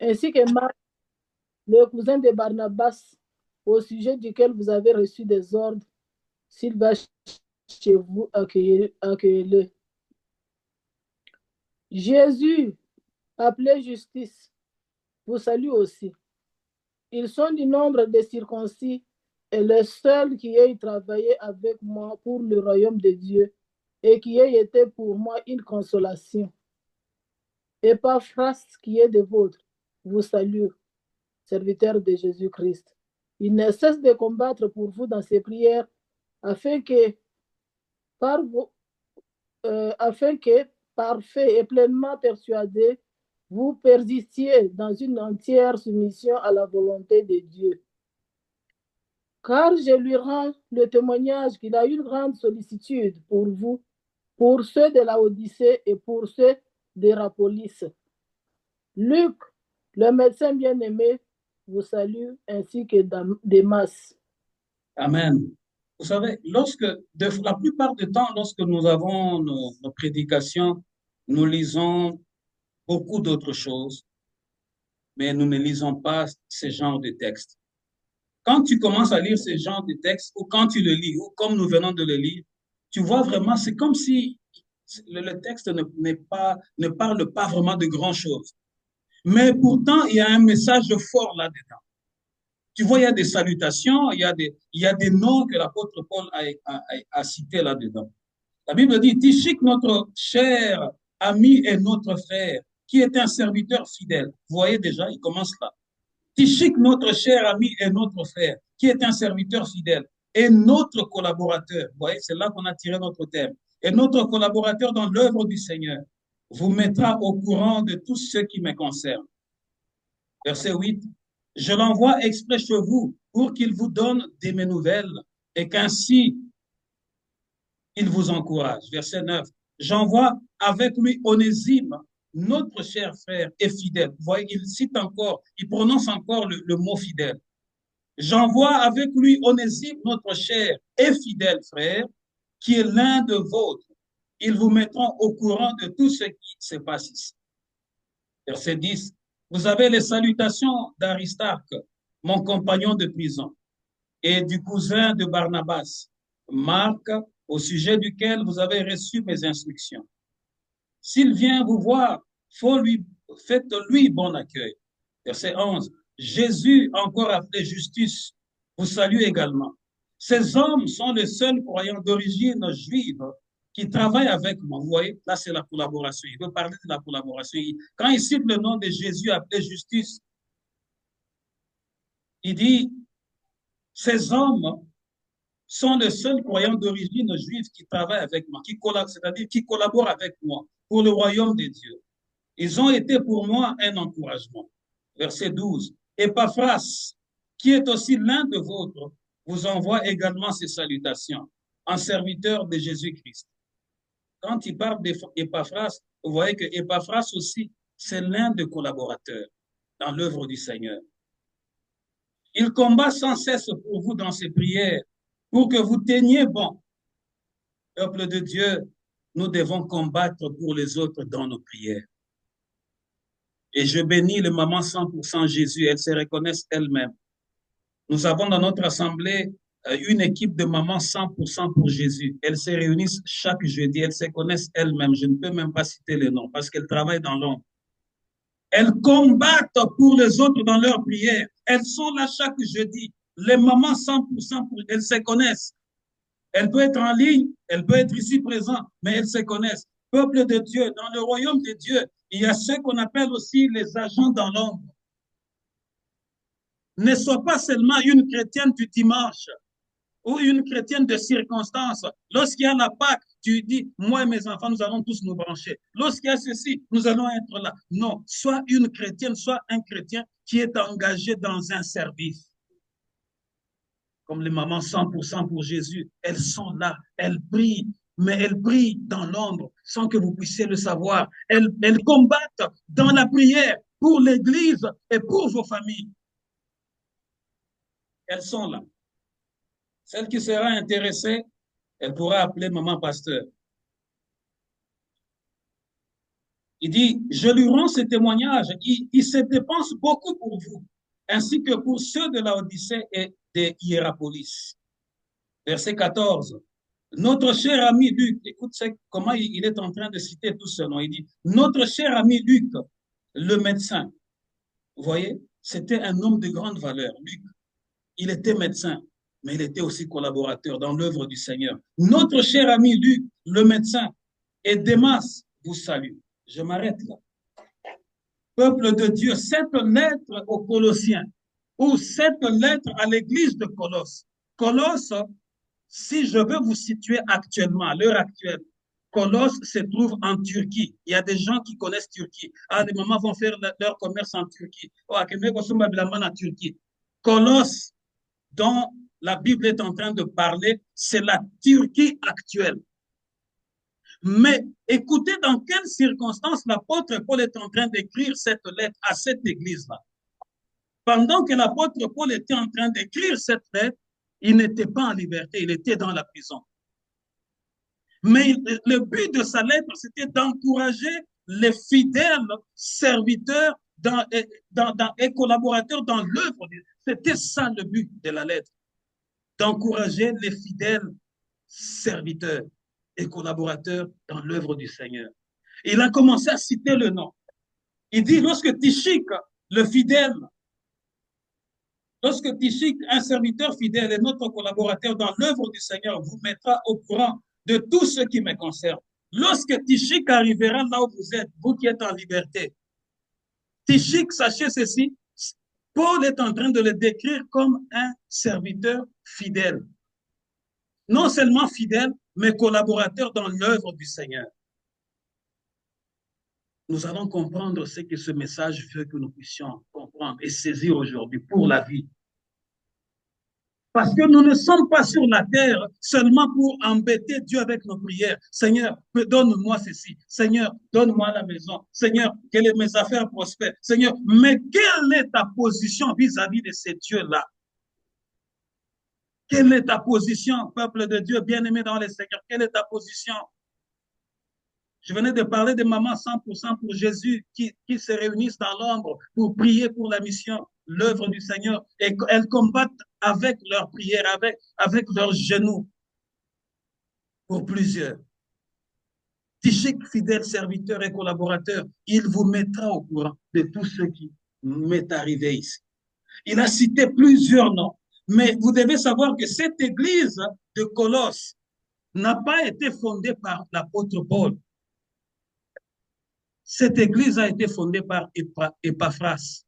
ainsi que Marc, le cousin de Barnabas, au sujet duquel vous avez reçu des ordres. S'il va chez vous, accueillez-le. Jésus, appelé Justice, vous salue aussi. Ils sont du nombre des circoncis et le seul qui ait travaillé avec moi pour le royaume de Dieu et qui ait été pour moi une consolation. Épaphras, qui est de vôtres, vous salue, serviteur de Jésus-Christ. Il ne cesse de combattre pour vous dans ses prières afin que, par vous, afin que, parfait et pleinement persuadé, vous persistiez dans une entière soumission à la volonté de Dieu. Car je lui rends le témoignage qu'il a une grande sollicitude pour vous, pour ceux de la Odyssée et pour ceux d'Hérapolis. Luc, le médecin bien-aimé, vous salue, ainsi que Démas. Amen. Vous savez, la plupart du temps, lorsque nous avons nos prédications, nous lisons beaucoup d'autres choses, mais nous ne lisons pas ce genre de texte. Quand tu commences à lire ce genre de texte, ou quand tu le lis, ou comme nous venons de le lire, tu vois vraiment, c'est comme si le texte ne parle pas vraiment de grand-chose. Mais pourtant, il y a un message fort là-dedans. Tu vois, il y a des salutations, il y a des noms que l'apôtre Paul a cités là-dedans. La Bible dit, Tichique, notre cher ami et notre frère, qui est un serviteur fidèle. Vous voyez déjà, il commence là. Tichique, notre cher ami et notre frère, qui est un serviteur fidèle et notre collaborateur. Vous voyez, c'est là qu'on a tiré notre thème. Et notre collaborateur dans l'œuvre du Seigneur vous mettra au courant de tout ce qui me concerne. Verset 8. Je l'envoie exprès chez vous pour qu'il vous donne de mes nouvelles et qu'ainsi il vous encourage. Verset 9. J'envoie avec lui Onésime, notre cher frère et fidèle. Vous voyez, il cite encore, il prononce encore le mot fidèle. J'envoie avec lui Onésime, notre cher et fidèle frère, qui est l'un de vôtres. Ils vous mettront au courant de tout ce qui se passe ici. Verset 10. Vous avez les salutations d'Aristarque, mon compagnon de prison, et du cousin de Barnabas, Marc, au sujet duquel vous avez reçu mes instructions. S'il vient vous voir, faites-lui bon accueil. Verset 11. Jésus, encore appelé Justus, vous salue également. Ces hommes sont les seuls croyants d'origine juive qui travaillent avec moi. Vous voyez, là, c'est la collaboration. Il veut parler de la collaboration. Quand il cite le nom de Jésus appelé Justus, il dit, ces hommes sont les seuls croyants d'origine juive qui travaillent avec moi, c'est-à-dire qui collaborent avec moi pour le royaume de Dieu. Ils ont été pour moi un encouragement. Verset 12. Épaphras, qui est aussi l'un de vôtres, vous envoie également ces salutations, en serviteur de Jésus-Christ. Quand il parle d'Épaphras, vous voyez que Épaphras aussi, c'est l'un des collaborateurs dans l'œuvre du Seigneur. Il combat sans cesse pour vous dans ses prières, pour que vous teniez bon. Peuple de Dieu, nous devons combattre pour les autres dans nos prières. Et je bénis les mamans 100% Jésus, elles se reconnaissent elles-mêmes. Nous avons dans notre assemblée une équipe de mamans 100% pour Jésus. Elles se réunissent chaque jeudi, elles se connaissent elles-mêmes. Je ne peux même pas citer les noms parce qu'elles travaillent dans l'ombre. Elles combattent pour les autres dans leurs prières. Elles sont là chaque jeudi. Les mamans 100%, elles se connaissent. Elles peuvent être en ligne, elles peuvent être ici présentes, mais elles se connaissent. Peuple de Dieu, dans le royaume de Dieu, il y a ceux qu'on appelle aussi les agents dans l'ombre. Ne sois pas seulement une chrétienne du dimanche ou une chrétienne de circonstance. Lorsqu'il y a la Pâque, tu dis, moi et mes enfants, nous allons tous nous brancher. Lorsqu'il y a ceci, nous allons être là. Non, sois une chrétienne, sois un chrétien qui est engagé dans un service. Comme les mamans 100% pour Jésus, elles sont là, elles brillent, mais elles brillent dans l'ombre sans que vous puissiez le savoir. Elles combattent dans la prière pour l'Église et pour vos familles. Elles sont là. Celle qui sera intéressée, elle pourra appeler maman pasteur. Il dit, je lui rends ce témoignage. Il se dépense beaucoup pour vous, ainsi que pour ceux de la Odyssée et de Hiérapolis. Verset 14. Notre cher ami Luc, écoute comment il est en train de citer tout ce nom. Il dit, notre cher ami Luc, le médecin. Vous voyez, c'était un homme de grande valeur, Luc. Il était médecin, mais il était aussi collaborateur dans l'œuvre du Seigneur. Notre cher ami Luc, le médecin, et Démas vous salue. Je m'arrête là. Peuple de Dieu, cette lettre aux Colossiens, ou cette lettre à l'église de Colosse. Colosse, si je veux vous situer actuellement, à l'heure actuelle, Colosse se trouve en Turquie. Il y a des gens qui connaissent Turquie. Ah, les mamans vont faire leur commerce en Turquie. Oh, en Turquie. Colosse, dont la Bible est en train de parler, c'est la Turquie actuelle. Mais écoutez dans quelles circonstances l'apôtre Paul est en train d'écrire cette lettre à cette église-là. Pendant que l'apôtre Paul était en train d'écrire cette lettre, il n'était pas en liberté, il était dans la prison. Mais le but de sa lettre, c'était d'encourager les fidèles serviteurs et collaborateurs dans l'œuvre. C'était ça le but de la lettre, d'encourager les fidèles serviteurs et collaborateurs dans l'œuvre du Seigneur. Il a commencé à citer le nom. Il dit, lorsque Tychik, le fidèle, lorsque Tychik, un serviteur fidèle et notre collaborateur dans l'œuvre du Seigneur, vous mettra au courant de tout ce qui me concerne. Lorsque Tychik arrivera là où vous êtes, vous qui êtes en liberté, Tychik, sachez ceci, Paul est en train de le décrire comme un serviteur fidèle. Non seulement fidèle, mais collaborateur dans l'œuvre du Seigneur. Nous allons comprendre ce que ce message veut que nous puissions comprendre et saisir aujourd'hui pour la vie. Parce que nous ne sommes pas sur la terre seulement pour embêter Dieu avec nos prières. Seigneur, donne-moi ceci. Seigneur, donne-moi la maison. Seigneur, que mes affaires prospèrent. Seigneur, mais quelle est ta position vis-à-vis de ces dieux-là? Quelle est ta position, peuple de Dieu, bien-aimé dans les Seigneurs? Quelle est ta position? Je venais de parler des mamans 100% pour Jésus qui se réunissent dans l'ombre pour prier pour la mission, l'œuvre du Seigneur. Et elles combattent avec leurs prières, avec leurs genoux pour plusieurs. Tychik, fidèle serviteur et collaborateur, il vous mettra au courant de tout ce qui m'est arrivé ici. Il a cité plusieurs noms, mais vous devez savoir que cette église de Colosse n'a pas été fondée par l'apôtre Paul. Cette église a été fondée par Epaphras,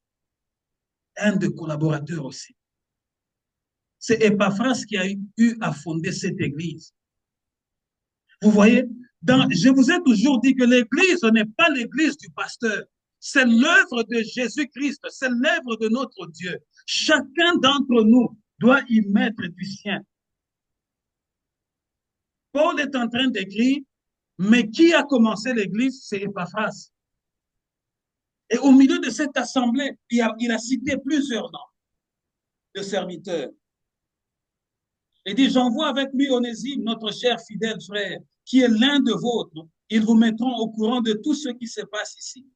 un des collaborateurs aussi. C'est Epaphras qui a eu à fonder cette église. Vous voyez, je vous ai toujours dit que l'église n'est pas l'église du pasteur. C'est l'œuvre de Jésus-Christ, c'est l'œuvre de notre Dieu. Chacun d'entre nous doit y mettre du sien. Paul est en train d'écrire, mais qui a commencé l'église? C'est Epaphras. Et au milieu de cette assemblée, il a cité plusieurs noms de serviteurs. Il dit, j'envoie avec lui Onésime, notre cher fidèle frère, qui est l'un de vôtres. Ils vous mettront au courant de tout ce qui se passe ici.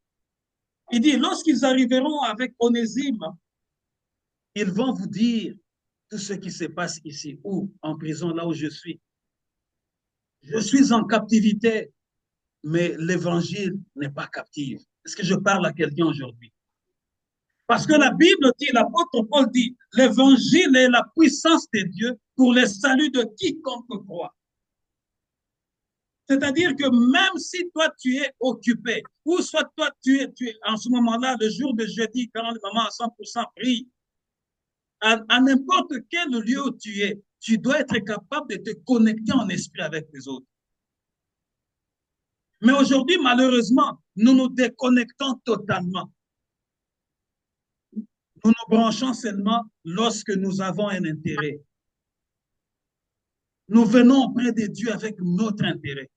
Il dit, lorsqu'ils arriveront avec Onésime, ils vont vous dire tout ce qui se passe ici, ou en prison, là où je suis. Je suis en captivité, mais l'évangile n'est pas captif. Est-ce que je parle à quelqu'un aujourd'hui? Parce que la Bible dit, l'apôtre Paul dit, l'évangile est la puissance de Dieu pour le salut de quiconque croit. C'est-à-dire que même si toi tu es occupé, ou soit toi tu es en ce moment-là, le jour de jeudi, quand les mamans à 100% prient, à n'importe quel lieu où tu es, tu dois être capable de te connecter en esprit avec les autres. Mais aujourd'hui, malheureusement, nous nous déconnectons totalement. Nous nous branchons seulement lorsque nous avons un intérêt. Nous venons auprès de Dieu avec notre intérêt.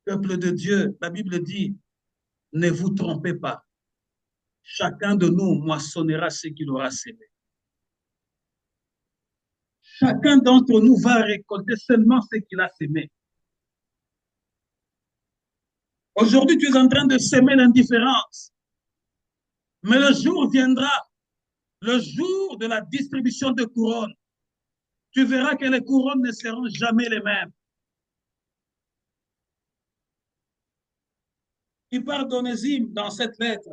Peuple de Dieu, la Bible dit, ne vous trompez pas. Chacun de nous moissonnera ce qu'il aura semé. Chacun d'entre nous va récolter seulement ce qu'il a semé. Aujourd'hui, tu es en train de s'aimer l'indifférence. Mais le jour viendra, le jour de la distribution de couronnes. Tu verras que les couronnes ne seront jamais les mêmes. Il parle d'Onésime dans cette lettre.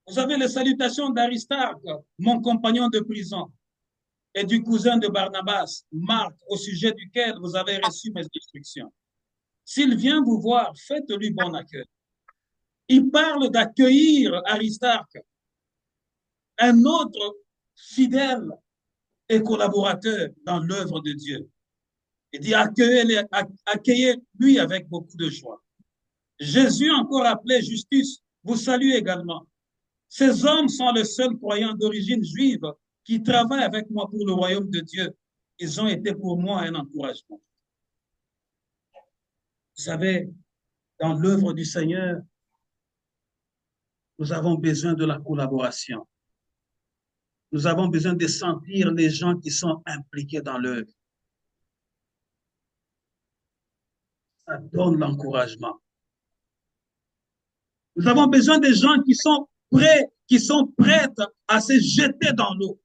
Vous avez les salutations d'Aristarque, mon compagnon de prison, et du cousin de Barnabas, Marc, au sujet duquel vous avez reçu mes instructions. S'il vient vous voir, faites-lui bon accueil. Il parle d'accueillir Aristarque, un autre fidèle et collaborateur dans l'œuvre de Dieu. Il dit accueillez-lui avec beaucoup de joie. Jésus, encore appelé Justus, vous salue également. Ces hommes sont les seuls croyants d'origine juive qui travaillent avec moi pour le royaume de Dieu. Ils ont été pour moi un encouragement. Vous savez, dans l'œuvre du Seigneur, nous avons besoin de la collaboration. Nous avons besoin de sentir les gens qui sont impliqués dans l'œuvre. Ça donne l'encouragement. Nous avons besoin des gens qui sont prêts, qui sont prêtes à se jeter dans l'eau,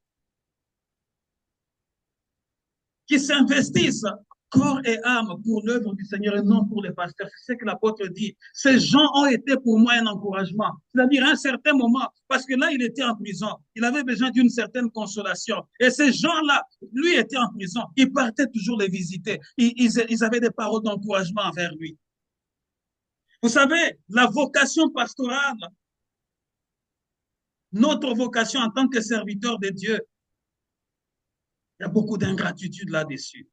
qui s'investissent corps et âme pour l'œuvre du Seigneur et non pour les pasteurs. C'est ce que l'apôtre dit. Ces gens ont été pour moi un encouragement. C'est-à-dire à un certain moment, parce que là, il était en prison. Il avait besoin d'une certaine consolation. Et ces gens-là, lui était en prison. Il partait toujours les visiter. Ils avaient des paroles d'encouragement envers lui. Vous savez, la vocation pastorale, notre vocation en tant que serviteur de Dieu, il y a beaucoup d'ingratitude là-dessus.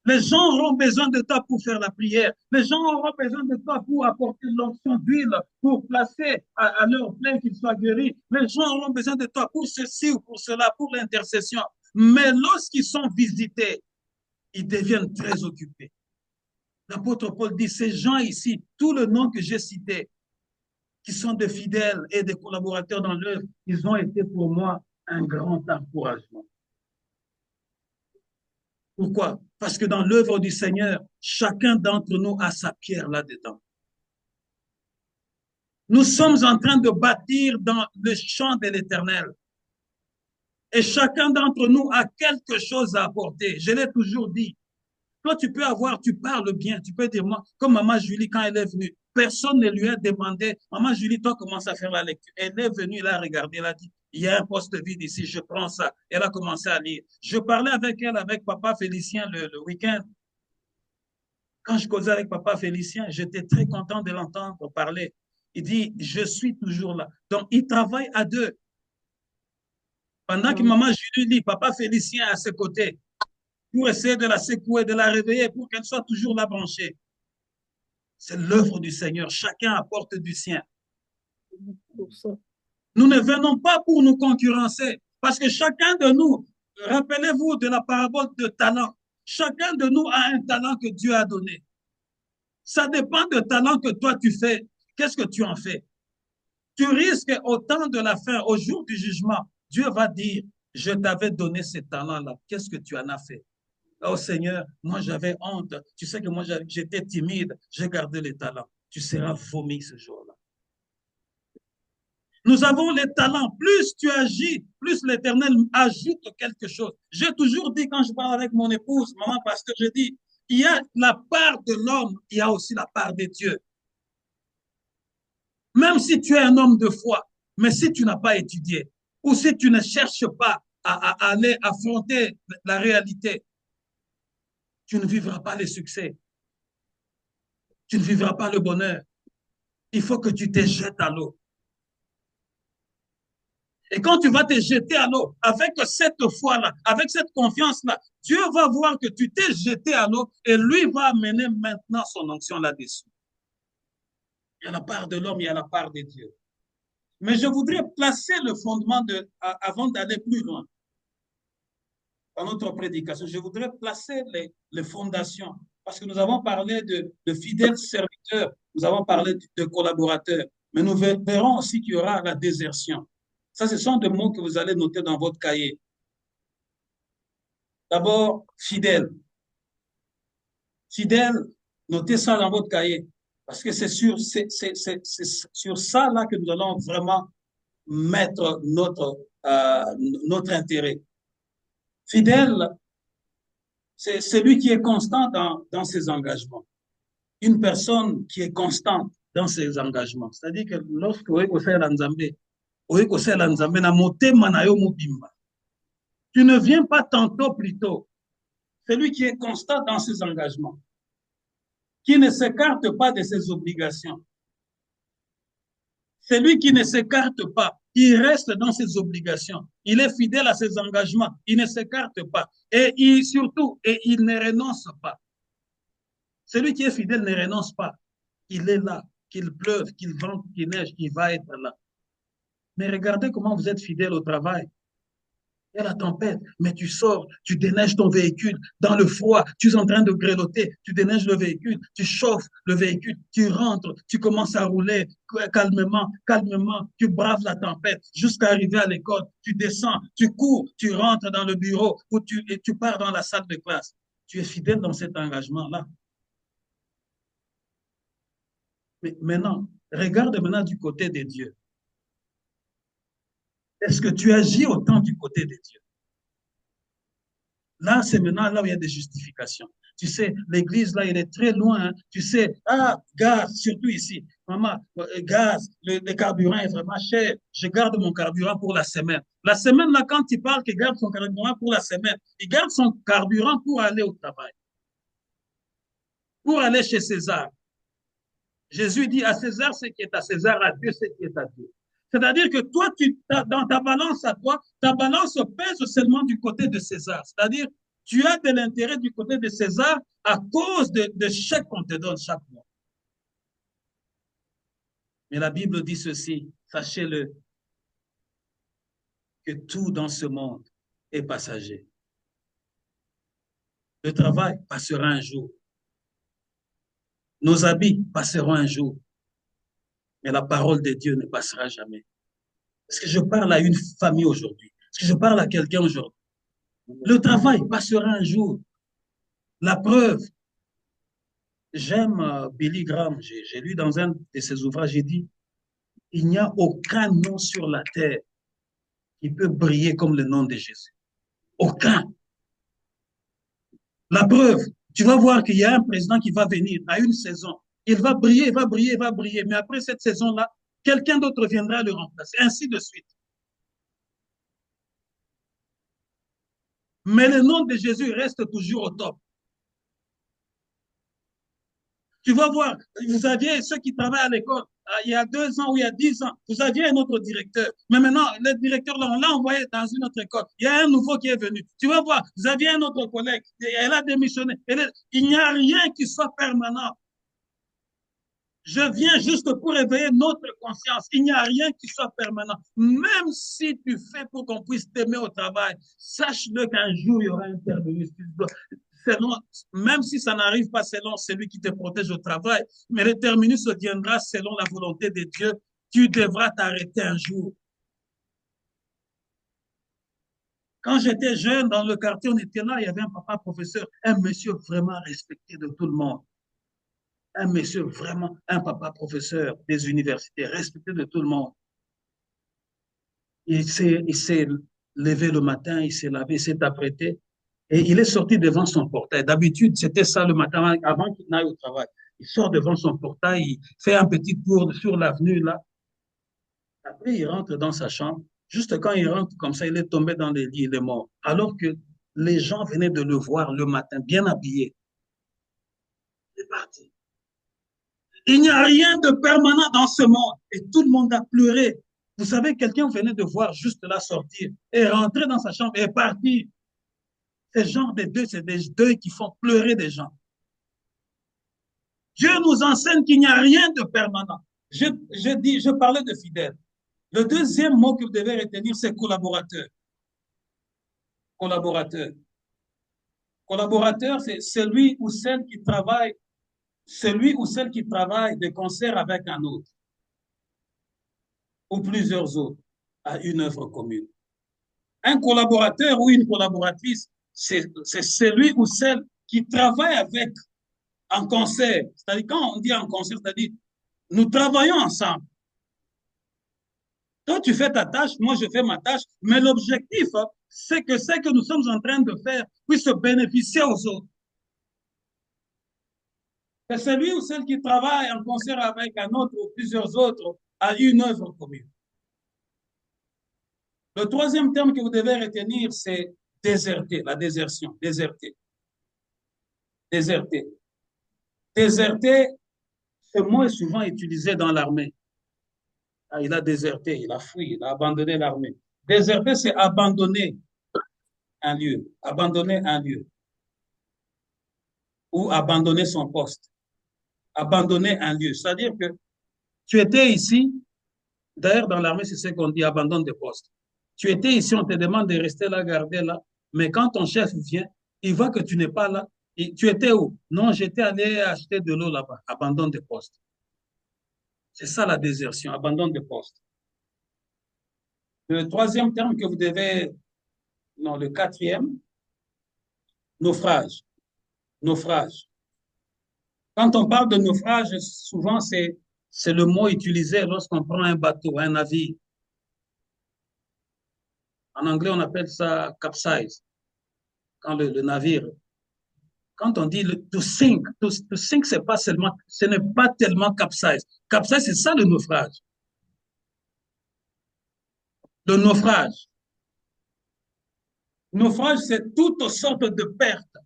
Les gens auront besoin de toi pour faire la prière. Les gens auront besoin de toi pour apporter l'onction d'huile, pour placer à leur plein qu'ils soient guéris. Les gens auront besoin de toi pour ceci ou pour cela, pour l'intercession. Mais lorsqu'ils sont visités, ils deviennent très occupés. L'apôtre Paul dit, ces gens ici, tout le nom que j'ai cité, qui sont des fidèles et des collaborateurs dans l'œuvre, ils ont été pour moi un grand encouragement. Pourquoi? Parce que dans l'œuvre du Seigneur, chacun d'entre nous a sa pierre là-dedans. Nous sommes en train de bâtir dans le champ de l'Éternel. Et chacun d'entre nous a quelque chose à apporter. Je l'ai toujours dit. Toi, tu parles bien, tu peux dire, moi, comme Maman Julie, quand elle est venue, personne ne lui a demandé, Maman Julie, toi, commence à faire la lecture. Elle est venue, elle a regardé, elle a dit, il y a un poste vide ici, je prends ça. Elle a commencé à lire. Je parlais avec elle, avec Papa Félicien le week-end. Quand je causais avec Papa Félicien, j'étais très content de l'entendre parler. Il dit, je suis toujours là. Donc, il travaille à deux. Pendant que Maman Julie lit, Papa Félicien est à ses côtés pour essayer de la secouer, de la réveiller, pour qu'elle soit toujours là branchée. C'est l'œuvre du Seigneur. Chacun apporte du sien. Nous ne venons pas pour nous concurrencer, parce que chacun de nous, rappelez-vous de la parabole de talent, chacun de nous a un talent que Dieu a donné. Ça dépend du talent que toi tu fais. Qu'est-ce que tu en fais? Tu risques au temps de la fin, au jour du jugement, Dieu va dire, je t'avais donné ce talent-là. Qu'est-ce que tu en as fait? Oh Seigneur, moi j'avais honte. Tu sais que moi j'étais timide. J'ai gardé les talents. Tu seras vomi ce jour-là. Nous avons les talents. Plus tu agis, plus l'Éternel ajoute quelque chose. J'ai toujours dit quand je parle avec mon épouse, maman pasteur, je dis, il y a la part de l'homme, il y a aussi la part de Dieu. Même si tu es un homme de foi, mais si tu n'as pas étudié, ou si tu ne cherches pas à aller affronter la réalité, tu ne vivras pas le succès. Tu ne vivras pas le bonheur. Il faut que tu te jettes à l'eau. Et quand tu vas te jeter à l'eau, avec cette foi-là, avec cette confiance-là, Dieu va voir que tu t'es jeté à l'eau et lui va amener maintenant son onction là-dessus. Il y a la part de l'homme, il y a la part de Dieu. Mais je voudrais placer le fondement avant d'aller plus loin dans notre prédication. Je voudrais placer les fondations parce que nous avons parlé de fidèles serviteurs, nous avons parlé de collaborateurs, mais nous verrons aussi qu'il y aura la désertion. Ça, ce sont des mots que vous allez noter dans votre cahier. D'abord, fidèle. Fidèle, Notez ça dans votre cahier. Parce que c'est sur ça là que nous allons vraiment mettre notre intérêt. Fidèle, c'est celui qui est constant dans ses engagements. Une personne qui est constante dans ses engagements. C'est-à-dire que lorsque tu ne viens pas tantôt plus tôt. Celui qui est constant dans ses engagements, qui ne s'écarte pas de ses obligations. Celui qui ne s'écarte pas, il reste dans ses obligations. Il est fidèle à ses engagements. Il ne s'écarte pas. Et surtout, il ne renonce pas. Celui qui est fidèle ne renonce pas. Il est là, qu'il pleuve, qu'il vente, qu'il neige, il va être là. Mais regardez comment vous êtes fidèle au travail. Il y a la tempête, mais tu sors, tu déneiges ton véhicule dans le froid, tu es en train de grelotter, tu déneiges le véhicule, tu chauffes le véhicule, tu rentres, tu commences à rouler calmement, calmement, tu braves la tempête jusqu'à arriver à l'école, tu descends, tu cours, tu rentres dans le bureau et tu pars dans la salle de classe. Tu es fidèle dans cet engagement-là. Mais maintenant, regarde maintenant du côté de Dieu. Est-ce que tu agis autant du côté de Dieu? Là, c'est maintenant là où il y a des justifications. Tu sais, l'église, là, il est très loin. Hein. Tu sais, gaz, surtout ici. Maman, gaz, le carburant est vraiment cher. Je garde mon carburant pour la semaine. La semaine, là, quand il parle qu'il garde son carburant pour la semaine, il garde son carburant pour aller au travail. Pour aller chez César. Jésus dit à César ce qui est à César, à Dieu ce qui est à Dieu. C'est-à-dire que toi, dans ta balance à toi, ta balance pèse seulement du côté de César. C'est-à-dire, tu as de l'intérêt du côté de César à cause de chèques qu'on te donne chaque mois. Mais la Bible dit ceci, sachez-le, que tout dans ce monde est passager. Le travail passera un jour. Nos habits passeront un jour. Mais la parole de Dieu ne passera jamais. Est-ce que je parle à une famille aujourd'hui? Est-ce que je parle à quelqu'un aujourd'hui? Le travail passera un jour. La preuve, j'aime Billy Graham, j'ai lu dans un de ses ouvrages, il dit, il n'y a aucun nom sur la terre qui peut briller comme le nom de Jésus. Aucun. La preuve, tu vas voir qu'il y a un président qui va venir à une saison. Il va briller, il va briller, il va briller. Mais après cette saison-là, quelqu'un d'autre viendra le remplacer. Ainsi de suite. Mais le nom de Jésus reste toujours au top. Tu vas voir, vous aviez ceux qui travaillent à l'école, il y a 2 ans ou il y a 10 ans, vous aviez un autre directeur. Mais maintenant, le directeur, là, on l'a envoyé dans une autre école. Il y a un nouveau qui est venu. Tu vas voir, vous aviez un autre collègue, elle a démissionné. Il n'y a rien qui soit permanent. Je viens juste pour réveiller notre conscience. Il n'y a rien qui soit permanent. Même si tu fais pour qu'on puisse t'aimer au travail, sache-le qu'un jour, il y aura un terminus. Selon, même si ça n'arrive pas selon celui qui te protège au travail, mais le terminus viendra selon la volonté de Dieu. Tu devras t'arrêter un jour. Quand j'étais jeune, dans le quartier, on était là, il y avait un papa professeur, un monsieur vraiment respecté de tout le monde. Un monsieur vraiment, un papa professeur des universités, respecté de tout le monde. Il s'est levé le matin, il s'est lavé, il s'est apprêté et il est sorti devant son portail. D'habitude, c'était ça le matin avant qu'il n'aille au travail. Il sort devant son portail, il fait un petit tour sur l'avenue là. Après, il rentre dans sa chambre. Juste quand il rentre comme ça, il est tombé dans le lit, il est mort. Alors que les gens venaient de le voir le matin, bien habillé. Il est parti. Il n'y a rien de permanent dans ce monde. Et tout le monde a pleuré. Vous savez, quelqu'un venait de voir juste là sortir et rentrer dans sa chambre et partir. Ce genre de deuil, c'est des deuils qui font pleurer des gens. Dieu nous enseigne qu'il n'y a rien de permanent. Je parlais de fidèle. Le deuxième mot que vous devez retenir, c'est collaborateur. Collaborateur. Collaborateur, c'est celui ou celle qui travaille de concert avec un autre ou plusieurs autres à une œuvre commune. Un collaborateur ou une collaboratrice, c'est celui ou celle qui travaille avec en concert. C'est-à-dire, quand on dit en concert, c'est-à-dire, nous travaillons ensemble. Toi, tu fais ta tâche, moi, je fais ma tâche, mais l'objectif, c'est que ce que nous sommes en train de faire puisse bénéficier aux autres. Que celui ou celle qui travaille en concert avec un autre ou plusieurs autres a une œuvre commune. Le troisième terme que vous devez retenir, c'est déserter, la désertion, déserter. Déserter. Déserter, ce mot est souvent utilisé dans l'armée. Il a déserté, il a fui, il a abandonné l'armée. Déserter, c'est abandonner un lieu, abandonner un lieu. Ou abandonner son poste. Abandonner un lieu. C'est-à-dire que tu étais ici, d'ailleurs dans l'armée, c'est ce qu'on dit, abandonne de poste. Tu étais ici, on te demande de rester là, garder là, mais quand ton chef vient, il voit que tu n'es pas là. Et tu étais où? Non, j'étais allé acheter de l'eau là-bas. Abandon de poste. C'est ça la désertion, abandon de poste. Le troisième terme que vous devez, non, le quatrième, naufrage. Naufrage. Quand on parle de naufrage, souvent c'est le mot utilisé lorsqu'on prend un bateau, un navire. En anglais, on appelle ça capsize. Quand le navire, quand on dit to sink, c'est pas seulement, ce n'est pas tellement capsize. Capsize, c'est ça le naufrage. Le naufrage. Naufrage, c'est toutes sortes de pertes.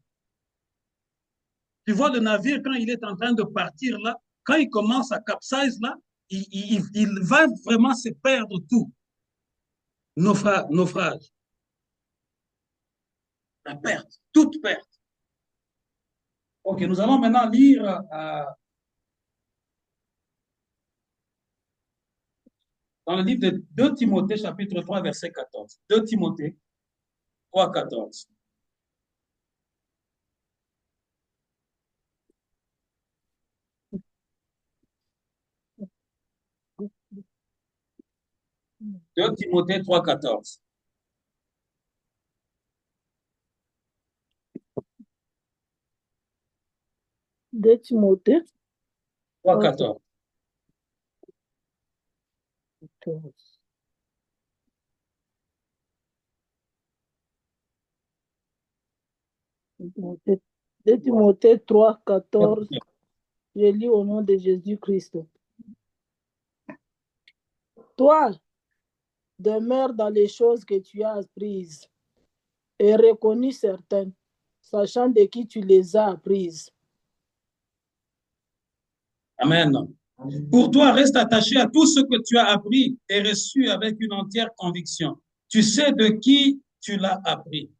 Tu vois le navire, quand il est en train de partir là, quand il commence à capsize là, il va vraiment se perdre tout. Naufrage. La perte, toute perte. Ok, nous allons maintenant lire dans le livre de 2 Timothée, chapitre 3, verset 14. 2 Timothée 3, 14. De Timothée 3, 14. De Timothée 3, 14. 14. De Timothée 3, 14. Je lis au nom de Jésus-Christ. Toi, demeure dans les choses que tu as apprises et reconnues certaines, sachant de qui tu les as apprises. Amen. Pour toi, reste attaché à tout ce que tu as appris et reçu avec une entière conviction. Tu sais de qui tu l'as appris.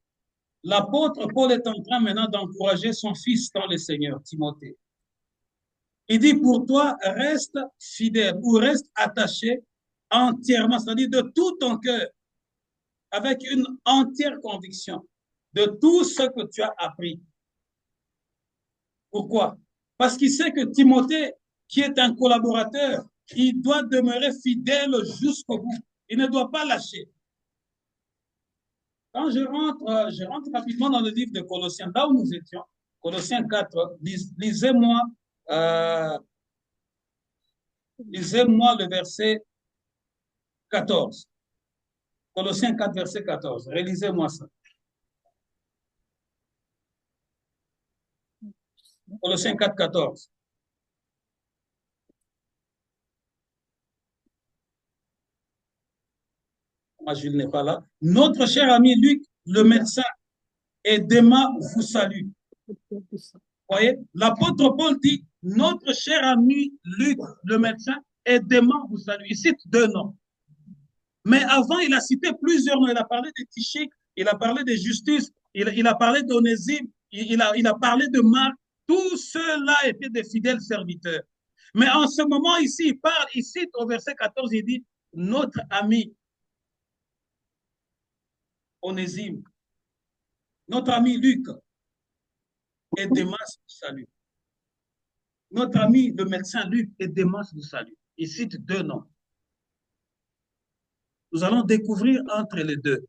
L'apôtre Paul est en train maintenant d'encourager son fils dans le Seigneur, Timothée. Il dit, pour toi, reste fidèle ou reste attaché entièrement, c'est-à-dire de tout ton cœur, avec une entière conviction de tout ce que tu as appris. Pourquoi? Parce qu'il sait que Timothée, qui est un collaborateur, il doit demeurer fidèle jusqu'au bout. Il ne doit pas lâcher. Quand je rentre rapidement dans le livre de Colossiens, là où nous étions, Colossiens 4, lisez-moi le verset 14. Colossiens 4, verset 14. Relisez-moi ça. Colossiens 4, 14. Moi, Jules n'est pas là. Notre cher ami Luc, le médecin, et Déma vous salue. Vous voyez, l'apôtre Paul dit, notre cher ami Luc, le médecin, et Déma vous salue. Il cite 2 noms. Mais avant, il a cité plusieurs noms. Il a parlé de Tychique, il a parlé de Justus, il a parlé d'Onésime, il a parlé de Marc. Tous ceux-là étaient des fidèles serviteurs. Mais en ce moment ici, il cite au verset 14, il dit, notre ami Onésime, notre ami Luc, et Démas vous salue. Notre ami le médecin Luc et Démas vous salue. Il cite 2 noms. Nous allons découvrir entre les deux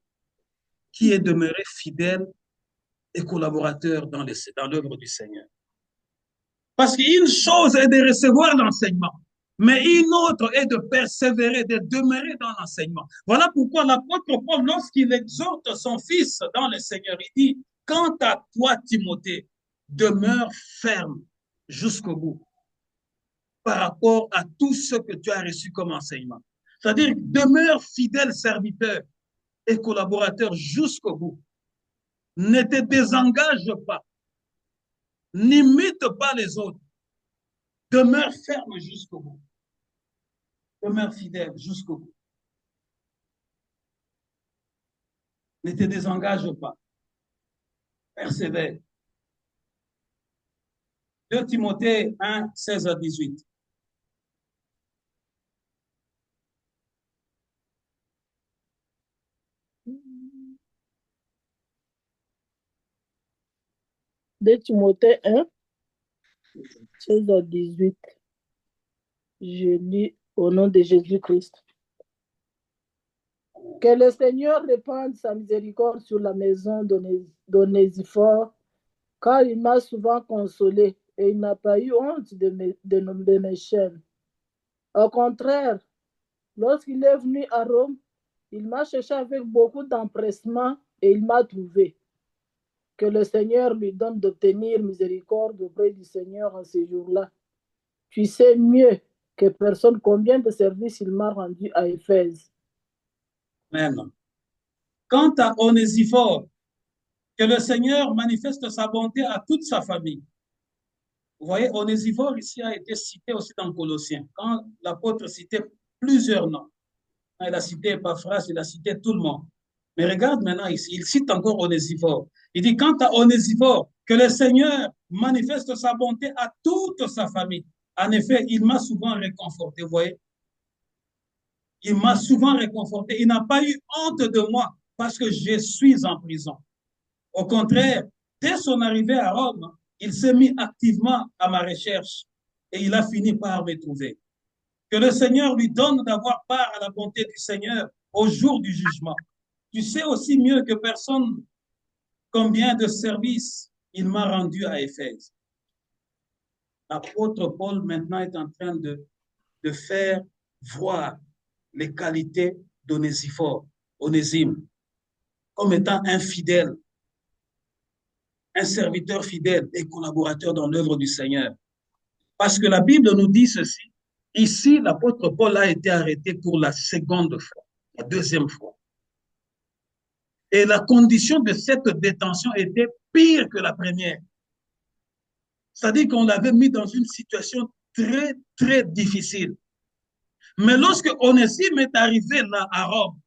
qui est demeuré fidèle et collaborateur dans l'œuvre du Seigneur. Parce qu'une chose est de recevoir l'enseignement, mais une autre est de persévérer, de demeurer dans l'enseignement. Voilà pourquoi l'apôtre Paul, lorsqu'il exhorte son fils dans le Seigneur, il dit, quant à toi, Timothée, demeure ferme jusqu'au bout par rapport à tout ce que tu as reçu comme enseignement. C'est-à-dire, demeure fidèle serviteur et collaborateur jusqu'au bout. Ne te désengage pas, n'imite pas les autres. Demeure ferme jusqu'au bout. Demeure fidèle jusqu'au bout. Ne te désengage pas. Persévère. 2 Timothée 1, 16 à 18. De Timothée 1, 16 à 18. Je lis au nom de Jésus-Christ. Que le Seigneur répande sa miséricorde sur la maison d'Onésiphore, car il m'a souvent consolé et il n'a pas eu honte de mes chaînes. Au contraire, lorsqu'il est venu à Rome, il m'a cherché avec beaucoup d'empressement et il m'a trouvé. Que le Seigneur lui donne d'obtenir miséricorde auprès du Seigneur en ces jours-là. Tu sais mieux que personne combien de services il m'a rendu à Éphèse. Amen. Quant à Onésiphore, que le Seigneur manifeste sa bonté à toute sa famille. Vous voyez, Onésiphore ici a été cité aussi dans Colossiens. Quand l'apôtre citait plusieurs noms, il a cité Epaphras, il a cité tout le monde. Mais regarde maintenant ici, il cite encore Onésiphore. Il dit, quant à Onésiphore, que le Seigneur manifeste sa bonté à toute sa famille. En effet, il m'a souvent réconforté, vous voyez. Il m'a souvent réconforté. Il n'a pas eu honte de moi parce que je suis en prison. Au contraire, dès son arrivée à Rome, il s'est mis activement à ma recherche et il a fini par me trouver. Que le Seigneur lui donne d'avoir part à la bonté du Seigneur au jour du jugement. Tu sais aussi mieux que personne combien de services il m'a rendu à Éphèse. L'apôtre Paul maintenant est en train de faire voir les qualités d'Onésime, comme étant un fidèle, un serviteur fidèle et collaborateur dans l'œuvre du Seigneur. Parce que la Bible nous dit ceci. Ici, l'apôtre Paul a été arrêté pour la seconde fois, la deuxième fois. Et la condition de cette détention était pire que la première. C'est-à-dire qu'on l'avait mis dans une situation très, très difficile. Mais lorsque Onésime est arrivé là à Rome,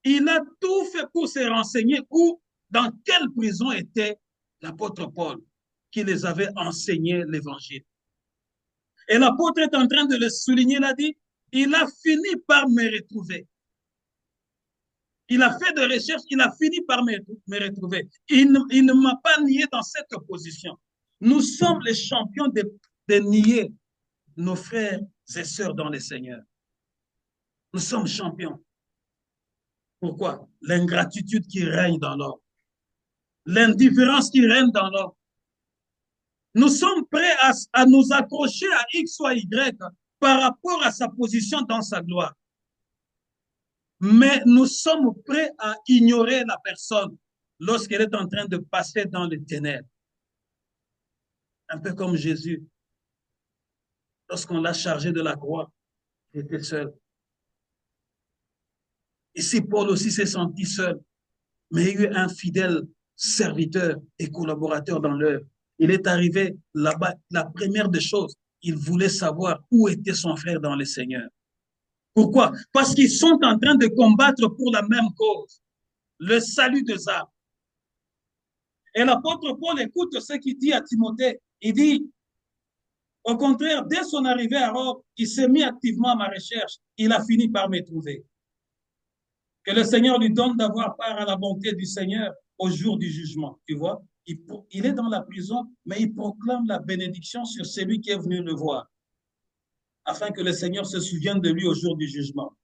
il a tout fait pour se renseigner où, dans quelle prison était l'apôtre Paul qui les avait enseigné l'évangile. Et l'apôtre est en train de le souligner, il a dit, il a fini par me retrouver. Il a fait des recherches, il a fini par me retrouver. Il ne m'a pas nié dans cette position. Nous sommes les champions de nier nos frères et sœurs dans le Seigneur. Nous sommes champions. Pourquoi? L'ingratitude qui règne dans l'homme. L'indifférence qui règne dans l'homme. Nous sommes prêts à nous accrocher à X ou à Y par rapport à sa position dans sa gloire. Mais nous sommes prêts à ignorer la personne lorsqu'elle est en train de passer dans les ténèbres. Un peu comme Jésus. Lorsqu'on l'a chargé de la croix, il était seul. Ici, Paul aussi s'est senti seul. Mais il y a eu un fidèle serviteur et collaborateur dans l'œuvre. Il est arrivé là-bas, la première des choses, il voulait savoir où était son frère dans le Seigneur. Pourquoi? Parce qu'ils sont en train de combattre pour la même cause, le salut des âmes. Et l'apôtre Paul écoute ce qu'il dit à Timothée. Il dit, au contraire, dès son arrivée à Rome, il s'est mis activement à ma recherche. Il a fini par me trouver. Que le Seigneur lui donne d'avoir part à la bonté du Seigneur au jour du jugement. Tu vois, il est dans la prison, mais il proclame la bénédiction sur celui qui est venu le voir, afin que le Seigneur se souvienne de lui au jour du jugement.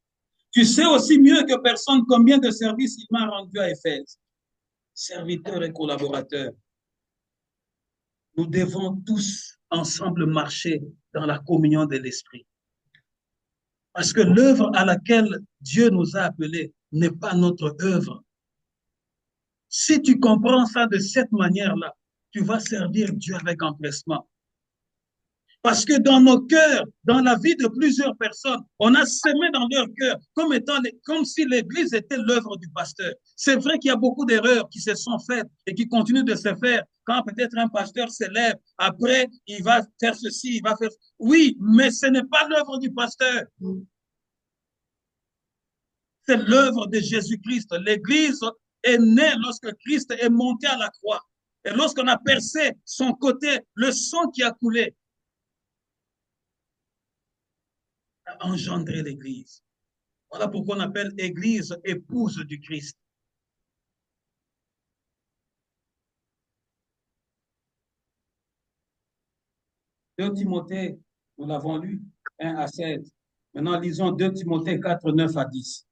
Tu sais aussi mieux que personne combien de services il m'a rendu à Éphèse. Serviteur et collaborateur. nous devons tous ensemble marcher dans la communion de l'Esprit. Parce que l'œuvre à laquelle Dieu nous a appelés n'est pas notre œuvre. Si tu comprends ça de cette manière-là, tu vas servir Dieu avec empressement. Parce que dans nos cœurs, dans la vie de plusieurs personnes, on a semé dans leur cœur comme si l'Église était l'œuvre du pasteur. C'est vrai qu'il y a beaucoup d'erreurs qui se sont faites et qui continuent de se faire. Quand peut-être un pasteur s'élève, après, il va faire ceci, il va faire... Oui, mais ce n'est pas l'œuvre du pasteur. C'est l'œuvre de Jésus-Christ. L'Église est née lorsque Christ est monté à la croix. Et lorsqu'on a percé son côté, le sang qui a coulé a engendré l'Église. Voilà pourquoi on appelle Église épouse du Christ. Deux Timothée, nous l'avons lu, 1 à 7. Maintenant, lisons 2 Timothée 4, 9 à 10.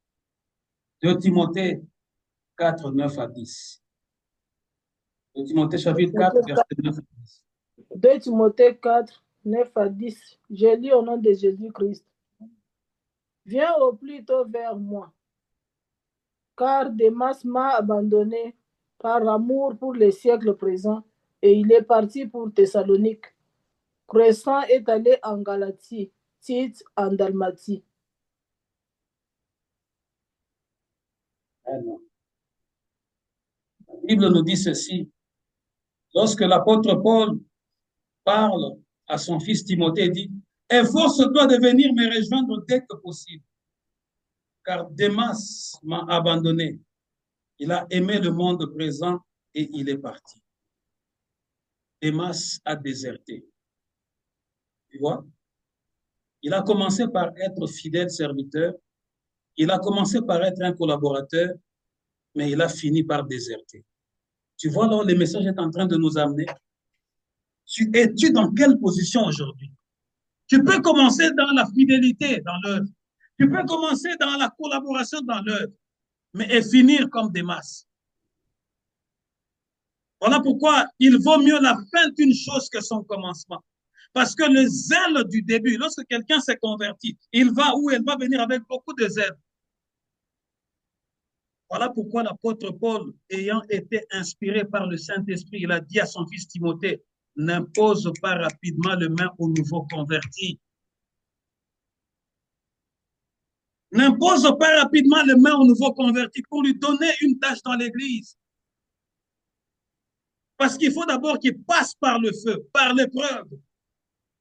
2 Timothée 4, 9 à 10. 2 Timothée chapitre 4, verset 9 à 10. 2 Timothée 4, 9 à 10. Je lis au nom de Jésus-Christ. Viens au plus tôt vers moi, car Démas m'a abandonné par amour pour les siècles présents, et il est parti pour Thessalonique. Crescent est allé en Galatie, Tite en Dalmatie. Alors, la Bible nous dit ceci. Lorsque l'apôtre Paul parle à son fils Timothée, il dit « Efforce-toi de venir me rejoindre dès que possible, car Démas m'a abandonné. Il a aimé le monde présent et il est parti. » Démas a déserté. Tu vois? Il a commencé par être fidèle serviteur, il a commencé par être un collaborateur, mais il a fini par déserter. Tu vois là où le message est en train de nous amener? Es-tu dans quelle position aujourd'hui? Tu peux commencer dans la fidélité dans l'œuvre. Tu peux commencer dans la collaboration dans l'œuvre, mais et finir comme Démas. Voilà pourquoi il vaut mieux la fin d'une chose que son commencement. Parce que le zèle du début, lorsque quelqu'un s'est converti, il va où elle va venir avec beaucoup de zèle. Voilà pourquoi l'apôtre Paul, ayant été inspiré par le Saint-Esprit, il a dit à son fils Timothée, n'impose pas rapidement le main aux nouveaux convertis. N'impose pas rapidement le main aux nouveaux convertis pour lui donner une tâche dans l'Église. Parce qu'il faut d'abord qu'il passe par le feu, par l'épreuve,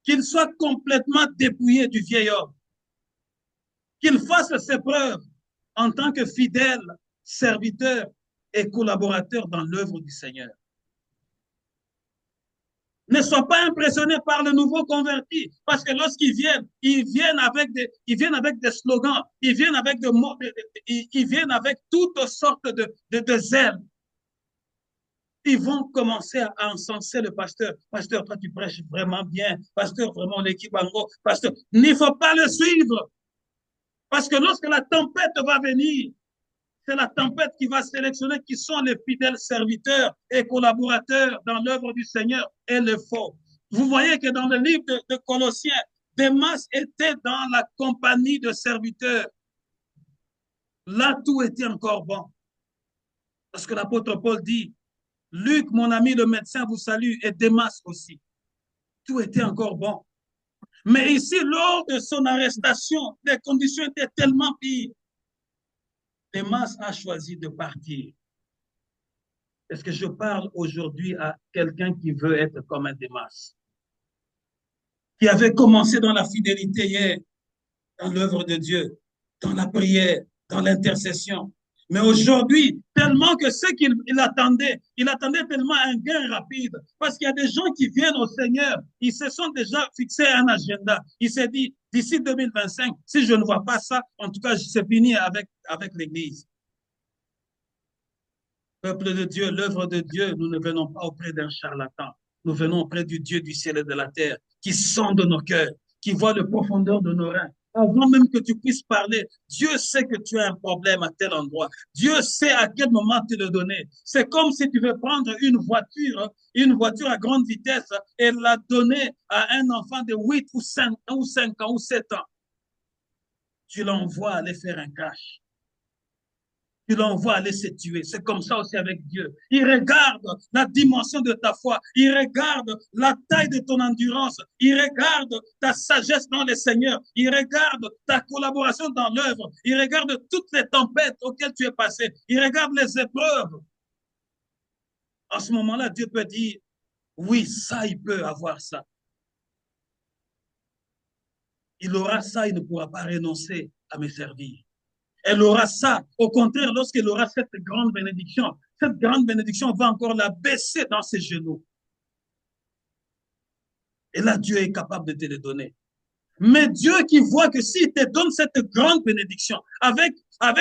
qu'il soit complètement dépouillé du vieil homme, qu'il fasse ses preuves en tant que fidèle serviteur et collaborateur dans l'œuvre du Seigneur. Ne sois pas impressionné par le nouveau converti, parce que lorsqu'ils viennent, ils viennent avec des slogans, ils viennent avec toutes sortes de zèle. Ils vont commencer à encenser le pasteur. Pasteur, toi, tu prêches vraiment bien. Pasteur, vraiment, l'équipe en gros. Pasteur, il ne faut pas le suivre. Parce que lorsque la tempête va venir, c'est la tempête qui va sélectionner qui sont les fidèles serviteurs et collaborateurs dans l'œuvre du Seigneur et les faux. Vous voyez que dans le livre de Colossiens, Démas était dans la compagnie de serviteurs. Là, tout était encore bon. Parce que l'apôtre Paul dit, Luc, mon ami le médecin, vous salue, et Démas aussi. Tout était encore bon. Mais ici, lors de son arrestation, les conditions étaient tellement pires. Démas a choisi de partir. Est-ce que je parle aujourd'hui à quelqu'un qui veut être comme un Démas, qui avait commencé dans la fidélité hier, dans l'œuvre de Dieu, dans la prière, dans l'intercession. Mais aujourd'hui, tellement que ce qu'il attendait, il attendait tellement un gain rapide. Parce qu'il y a des gens qui viennent au Seigneur, ils se sont déjà fixés un agenda. Il s'est dit, d'ici 2025, si je ne vois pas ça, en tout cas, c'est fini avec l'Église. Peuple de Dieu, l'œuvre de Dieu, nous ne venons pas auprès d'un charlatan. Nous venons auprès du Dieu du ciel et de la terre, qui sonde nos cœurs, qui voit le profondeur de nos reins, Avant même que tu puisses parler, Dieu sait que tu as un problème à tel endroit. Dieu sait à quel moment te le donner. C'est comme si tu veux prendre une voiture à grande vitesse et la donner à un enfant de 8 ou 5 ans ou 7 ans. Tu l'envoies aller faire un cache. Tu l'envoies aller se tuer. C'est comme ça aussi avec Dieu. Il regarde la dimension de ta foi. Il regarde la taille de ton endurance. Il regarde ta sagesse dans le Seigneur. Il regarde ta collaboration dans l'œuvre. Il regarde toutes les tempêtes auxquelles tu es passé. Il regarde les épreuves. En ce moment-là, Dieu peut dire, oui, ça, il peut avoir ça. Il aura ça, il ne pourra pas renoncer à me servir. Elle aura ça. Au contraire, lorsqu'elle aura cette grande bénédiction va encore la baisser dans ses genoux. Et là, Dieu est capable de te le donner. Mais Dieu qui voit que s'il te donne cette grande bénédiction, avec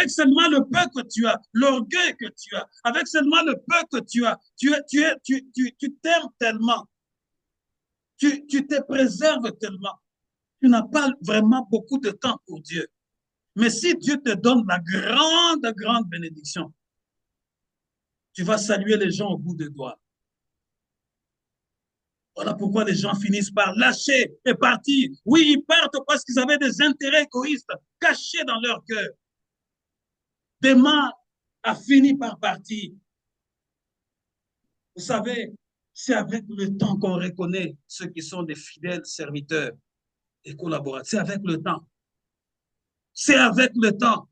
seulement le peu que tu as, l'orgueil que tu as, avec seulement le peu que tu as, tu t'aimes tellement, tu te préserves tellement, tu n'as pas vraiment beaucoup de temps pour Dieu. Mais si Dieu te donne la grande bénédiction, tu vas saluer les gens au bout des doigts. Voilà pourquoi les gens finissent par lâcher et partir. Oui, ils partent parce qu'ils avaient des intérêts égoïstes cachés dans leur cœur. Démas a fini par partir. Vous savez, c'est avec le temps qu'on reconnaît ceux qui sont des fidèles serviteurs et collaborateurs. C'est avec le temps. C'est avec le temps.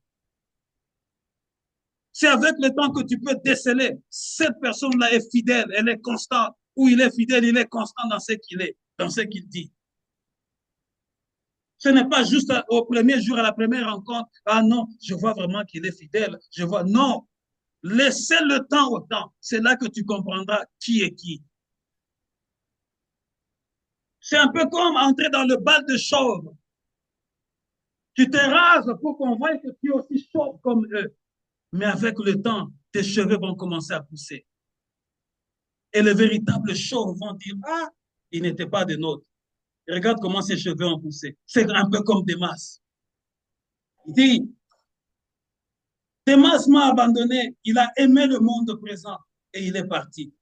C'est avec le temps que tu peux déceler. Cette personne-là est fidèle, elle est constante. Ou il est fidèle, il est constant dans ce qu'il est, dans ce qu'il dit. Ce n'est pas juste au premier jour, à la première rencontre. Ah non, je vois vraiment qu'il est fidèle. Je vois. Non. Laissez le temps au temps. C'est là que tu comprendras qui est qui. C'est un peu comme entrer dans le bal de chauve. Tu te rases pour qu'on voie que tu es aussi chauve comme eux. Mais avec le temps, tes cheveux vont commencer à pousser. Et les véritables chauves vont dire, ah, il n'était pas des nôtres. Et regarde comment ses cheveux ont poussé. C'est un peu comme Démas. Il dit, Démas m'a abandonné. Il a aimé le monde présent et il est parti.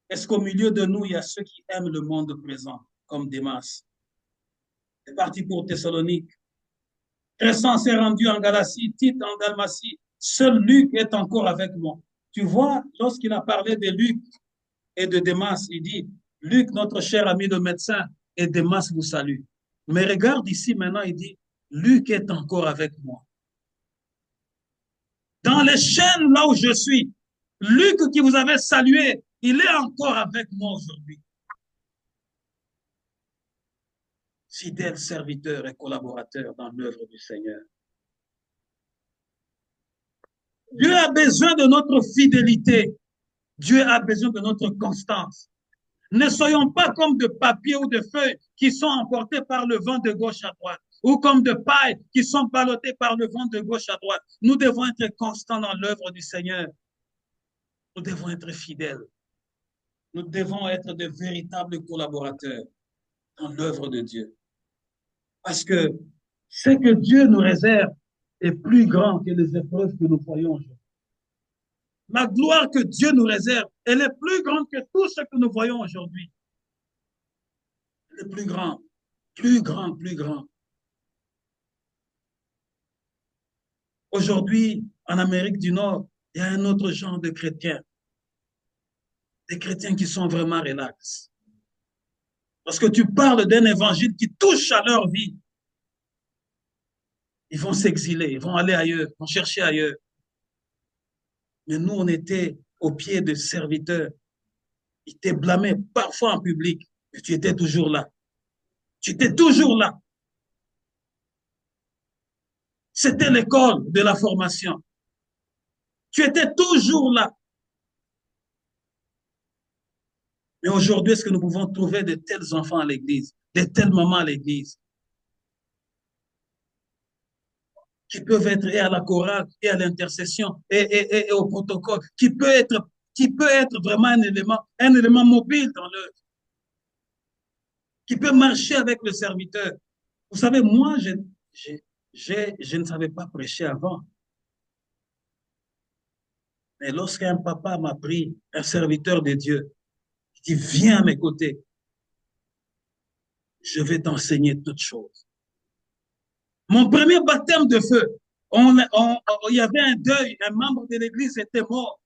Est-ce qu'au milieu de nous, il y a ceux qui aiment le monde présent, comme Démas? Il est parti pour Thessalonique. Crescens s'est rendu en Galatie, Tite en Dalmatie. Seul Luc est encore avec moi. Tu vois, lorsqu'il a parlé de Luc et de Démas, il dit, Luc, notre cher ami le médecin, et Démas vous salue. Mais regarde ici maintenant, il dit, Luc est encore avec moi. Dans les chaînes là où je suis, Luc qui vous avait salué, il est encore avec moi aujourd'hui. Fidèle serviteur et collaborateur dans l'œuvre du Seigneur. Dieu a besoin de notre fidélité. Dieu a besoin de notre constance. Ne soyons pas comme de papier ou de feuilles qui sont emportés par le vent de gauche à droite, ou comme de paille qui sont ballottées par le vent de gauche à droite. Nous devons être constants dans l'œuvre du Seigneur. Nous devons être fidèles. Nous devons être de véritables collaborateurs dans l'œuvre de Dieu. Parce que ce que Dieu nous réserve est plus grand que les épreuves que nous voyons aujourd'hui. La gloire que Dieu nous réserve, elle est plus grande que tout ce que nous voyons aujourd'hui. Elle est plus grand, plus grand, plus grand. Aujourd'hui, en Amérique du Nord, il y a un autre genre de chrétiens. Des chrétiens qui sont vraiment relax. Parce que tu parles d'un évangile qui touche à leur vie. Ils vont s'exiler, ils vont aller ailleurs, ils vont chercher ailleurs. Mais nous, on était au pied de serviteurs. Ils t'ont blâmé parfois en public, mais tu étais toujours là. Tu étais toujours là. C'était l'école de la formation. Tu étais toujours là. Mais aujourd'hui, est-ce que nous pouvons trouver de tels enfants à l'église, de telles mamans à l'église, qui peuvent être et à la chorale, et à l'intercession, et au protocole, qui peut être vraiment un élément mobile dans l'œuvre, qui peut marcher avec le serviteur. Vous savez, moi, Je ne savais pas prêcher avant. Mais lorsqu'un papa m'a pris, un serviteur de Dieu, qui vient à mes côtés, je vais t'enseigner toutes choses. Mon premier baptême de feu, il y avait un deuil, un membre de l'église était mort.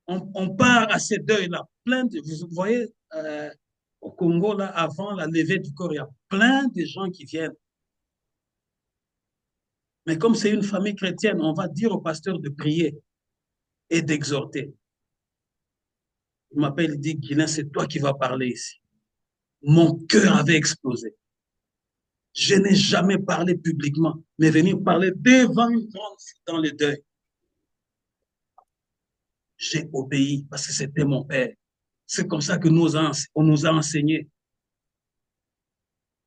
On part à ce deuil-là. Vous voyez, au Congo, là, avant la levée du corps, il y a plein de gens qui viennent. Mais comme c'est une famille chrétienne, on va dire au pasteur de prier et d'exhorter. Il m'appelle, il dit, Guilain, c'est toi qui vas parler ici. Mon cœur avait explosé. Je n'ai jamais parlé publiquement, mais venir parler devant une grande foule dans le deuil. J'ai obéi parce que c'était mon père. C'est comme ça que on nous a enseigné.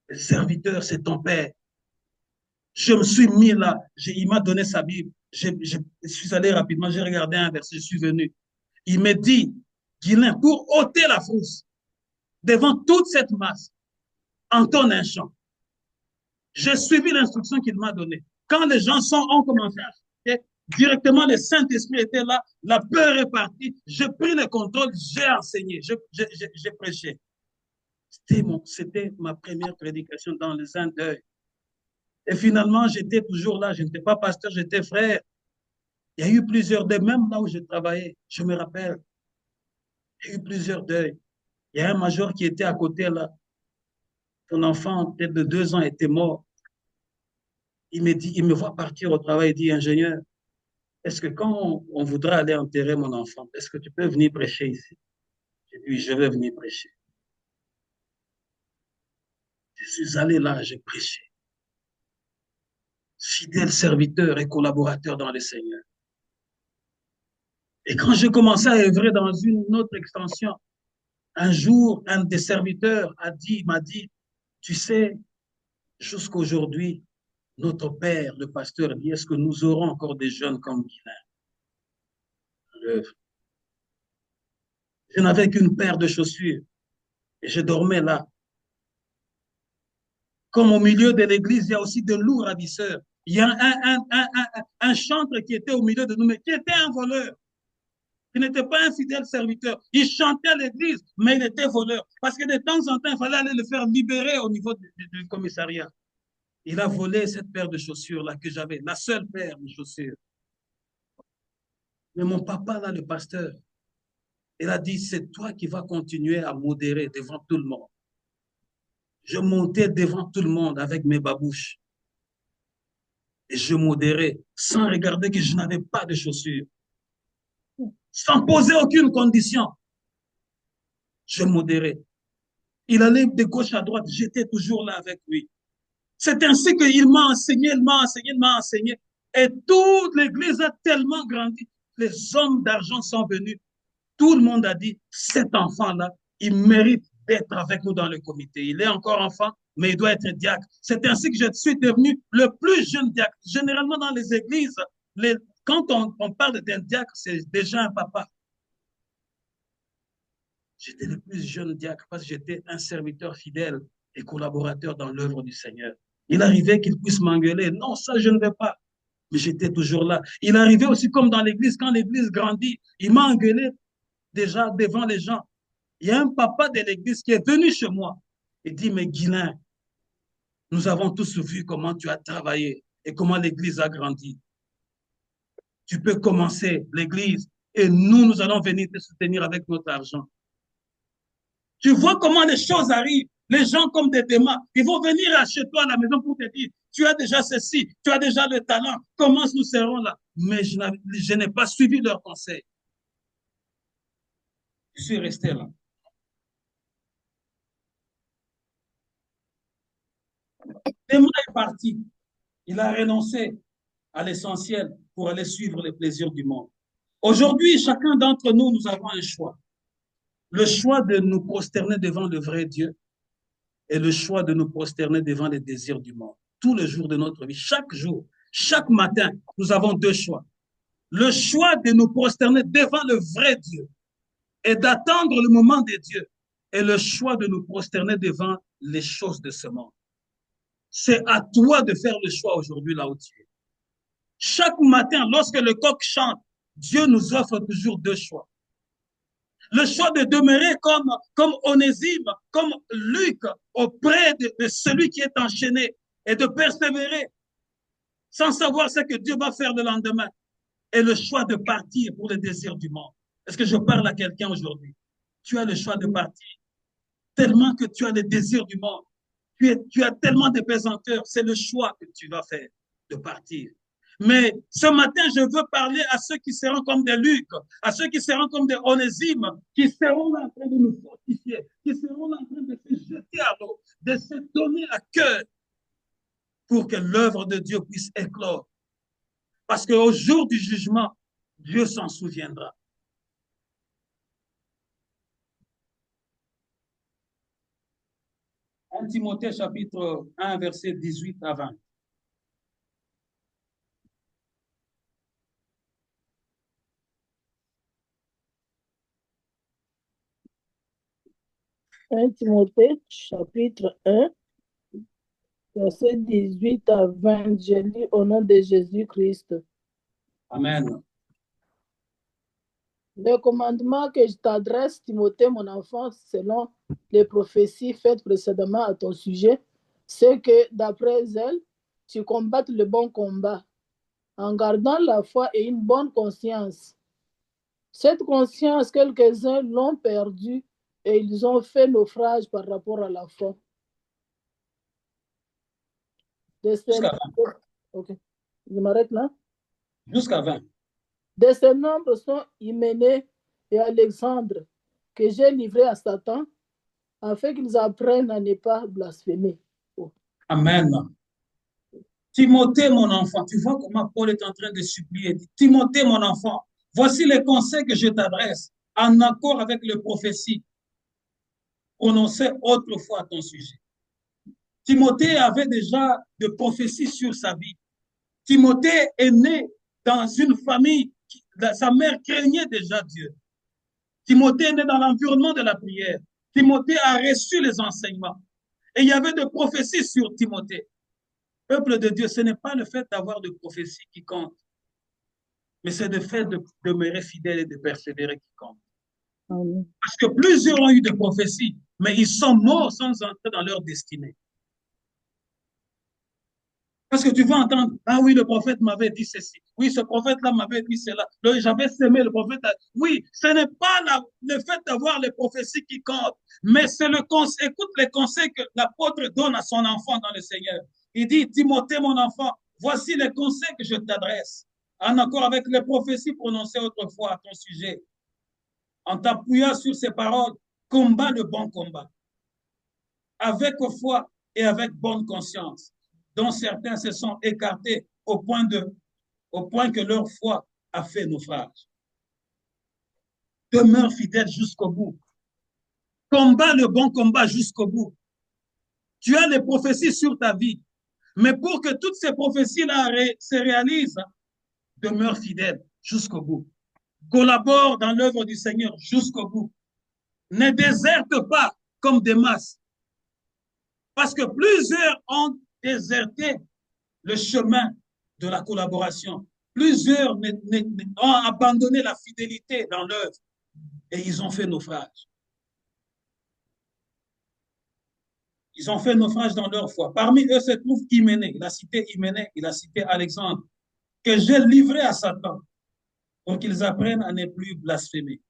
Le serviteur, c'est ton père. Je me suis mis là, il m'a donné sa Bible. Je suis allé rapidement, j'ai regardé un verset, je suis venu. Il me dit, Guilain, pour ôter la frousse devant toute cette masse, entonne un chant. J'ai suivi l'instruction qu'il m'a donnée. Quand les gens ont commencé à chanter, directement le Saint-Esprit était là, la peur est partie, j'ai pris le contrôle, j'ai enseigné, j'ai prêché. C'était ma première prédication dans les un deuil. Et finalement, j'étais toujours là, je n'étais pas pasteur, j'étais frère. Il y a eu plusieurs deuils, même là où je travaillais, je me rappelle. Il y a eu plusieurs deuils. Il y a un major qui était à côté là. Son enfant, peut-être de 2 ans, était mort. Il me voit partir au travail, il dit, ingénieur, est-ce que quand on voudra aller enterrer mon enfant, est-ce que tu peux venir prêcher ici? J'ai dit, oui, je vais venir prêcher. Je suis allé là, j'ai prêché. Fidèle serviteur et collaborateur dans le Seigneur. Et quand j'ai commencé à œuvrer dans une autre extension, un jour, un des serviteurs m'a dit, tu sais, jusqu'aujourd'hui, notre père, le pasteur, dit, est-ce que nous aurons encore des jeunes comme Guilain? Je n'avais qu'une paire de chaussures et je dormais là. Comme au milieu de l'église, il y a aussi de lourds ravisseurs. Il y a un chantre qui était au milieu de nous, mais qui était un voleur. Il n'était pas un fidèle serviteur. Il chantait à l'église, mais il était voleur. Parce que de temps en temps, il fallait aller le faire libérer au niveau du commissariat. Il a volé cette paire de chaussures-là que j'avais, la seule paire de chaussures. Mais mon papa, là, le pasteur, il a dit, c'est toi qui vas continuer à modérer devant tout le monde. Je montais devant tout le monde avec mes babouches. Et je modérais sans regarder que je n'avais pas de chaussures. Sans poser aucune condition. Je modérais. Il allait de gauche à droite, j'étais toujours là avec lui. C'est ainsi qu'il m'a enseigné, il m'a enseigné, il m'a enseigné. Et toute l'église a tellement grandi. Les hommes d'argent sont venus. Tout le monde a dit, cet enfant-là, il mérite d'être avec nous dans le comité. Il est encore enfant, mais il doit être diacre. C'est ainsi que je suis devenu le plus jeune diacre. Généralement, dans les églises, quand on parle d'un diacre, c'est déjà un papa. J'étais le plus jeune diacre parce que j'étais un serviteur fidèle et collaborateur dans l'œuvre du Seigneur. Il arrivait qu'il puisse m'engueuler. Non, ça, je ne vais pas. Mais j'étais toujours là. Il arrivait aussi comme dans l'église, quand l'église grandit, il m'a engueulé déjà devant les gens. Il y a un papa de l'église qui est venu chez moi et dit, mais Guilain, nous avons tous vu comment tu as travaillé et comment l'église a grandi. Tu peux commencer l'église et nous allons venir te soutenir avec notre argent. Tu vois comment les choses arrivent. Les gens comme des démons, ils vont venir chez toi à la maison pour te dire, tu as déjà ceci, tu as déjà le talent, comment nous serons là? Mais je n'ai pas suivi leurs conseils. Je suis resté là. Démon est parti. Il a renoncé à l'essentiel pour aller suivre les plaisirs du monde. Aujourd'hui, chacun d'entre nous, nous avons un choix. Le choix de nous prosterner devant le vrai Dieu et le choix de nous prosterner devant les désirs du monde. Tous les jours de notre vie, chaque jour, chaque matin, nous avons deux choix. Le choix de nous prosterner devant le vrai Dieu et d'attendre le moment de Dieu et le choix de nous prosterner devant les choses de ce monde. C'est à toi de faire le choix aujourd'hui là où tu es. Chaque matin, lorsque le coq chante, Dieu nous offre toujours deux choix. Le choix de demeurer comme Onésime, comme Luc, auprès de celui qui est enchaîné et de persévérer sans savoir ce que Dieu va faire le lendemain. Et le choix de partir pour le désir du monde. Est-ce que je parle à quelqu'un aujourd'hui? Tu as le choix de partir. Tellement que tu as le désir du monde. Tu as tellement de pesanteurs. C'est le choix que tu vas faire de partir. Mais ce matin, je veux parler à ceux qui seront comme des Luc, à ceux qui seront comme des Onésime, qui seront là en train de nous fortifier, qui seront là en train de se jeter à l'eau, de se donner à cœur pour que l'œuvre de Dieu puisse éclore. Parce qu'au jour du jugement, Dieu s'en souviendra. Un Timothée chapitre 1, verset 18 à 20. Un Timothée, chapitre 1, verset 18 à 20. Je lis au nom de Jésus-Christ. Amen. Le commandement que je t'adresse, Timothée, mon enfant, selon les prophéties faites précédemment à ton sujet, c'est que, d'après elles, tu combattes le bon combat, en gardant la foi et une bonne conscience. Cette conscience, quelques-uns l'ont perdue et ils ont fait naufrage par rapport à la foi. Jusqu'à 20. Ok, je m'arrête là. Jusqu'à 20. De ces nombres sont Hyménée et Alexandre, que j'ai livrés à Satan, afin qu'ils apprennent à ne pas blasphémer. Oh. Amen. Timothée, mon enfant, tu vois comment Paul est en train de supplier. Timothée, mon enfant, voici les conseils que je t'adresse, en accord avec les prophéties prononcées autrefois à ton sujet. Timothée avait déjà de prophéties sur sa vie. Timothée est né dans une famille, sa mère craignait déjà Dieu. Timothée est né dans l'environnement de la prière. Timothée a reçu les enseignements. Et il y avait des prophéties sur Timothée. Peuple de Dieu, ce n'est pas le fait d'avoir de prophéties qui compte, mais c'est le fait de demeurer fidèle et de persévérer qui compte. Amen. Parce que plusieurs ont eu des prophéties, mais ils sont morts sans entrer dans leur destinée. Parce que tu vas entendre, ah oui, le prophète m'avait dit ceci. Oui, ce prophète-là m'avait dit cela. J'avais semé le prophète. Oui, ce n'est pas le fait d'avoir les prophéties qui comptent, mais c'est écoute les conseils que l'apôtre donne à son enfant dans le Seigneur. Il dit, Timothée, mon enfant, voici les conseils que je t'adresse, en accord avec les prophéties prononcées autrefois à ton sujet. En t'appuyant sur ces paroles, combat le bon combat, avec foi et avec bonne conscience, dont certains se sont écartés au point que leur foi a fait naufrage. Demeure fidèle jusqu'au bout. Combat le bon combat jusqu'au bout. Tu as les prophéties sur ta vie, mais pour que toutes ces prophéties-là se réalisent, demeure fidèle jusqu'au bout. Collabore dans l'œuvre du Seigneur jusqu'au bout. Ne déserte pas comme des masses. Parce que plusieurs ont déserté le chemin de la collaboration. Plusieurs ont abandonné la fidélité dans l'œuvre et ils ont fait naufrage. Ils ont fait naufrage dans leur foi. Parmi eux se trouve Hyménée. Il a cité Hyménée, il a cité Alexandre, que j'ai livré à Satan pour qu'ils apprennent à ne plus blasphémer.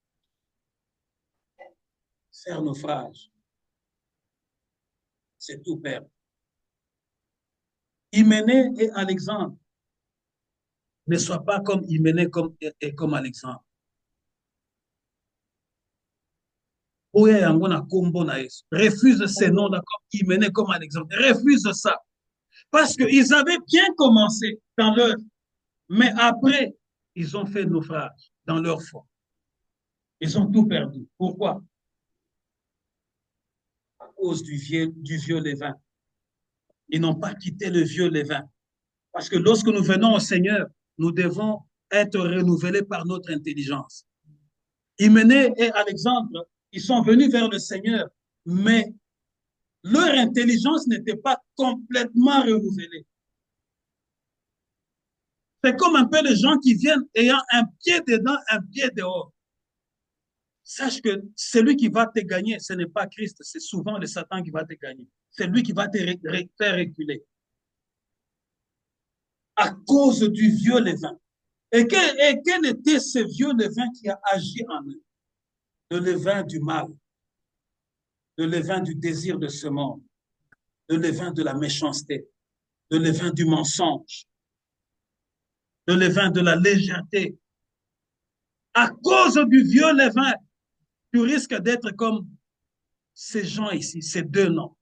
Faire naufrage, c'est tout perdre. Hyménée et Alexandre ne soient pas comme Hyménée et comme Alexandre. Refuse ces noms-là comme Hyménée, comme Alexandre. Refuse ça. Parce qu'ils avaient bien commencé dans l'œuvre, mais après, ils ont fait naufrage dans leur foi. Ils ont tout perdu. Pourquoi? À cause du vieux levain. Ils n'ont pas quitté le vieux levain. Parce que lorsque nous venons au Seigneur, nous devons être renouvelés par notre intelligence. Hyménée et Alexandre, ils sont venus vers le Seigneur, mais Leur intelligence n'était pas complètement renouvelée. C'est comme un peu les gens qui viennent ayant un pied dedans, un pied dehors. Sache que celui qui va te gagner, ce n'est pas Christ, c'est souvent le Satan qui va te gagner. C'est lui qui va te faire reculer. À cause du vieux levain. Et quel était ce vieux levain qui a agi en eux? Le levain du mal, le levain du désir de ce monde, le levain de la méchanceté, le levain du mensonge, le levain de la légèreté. À cause du vieux levain, tu risques d'être comme ces gens ici, ces deux noms,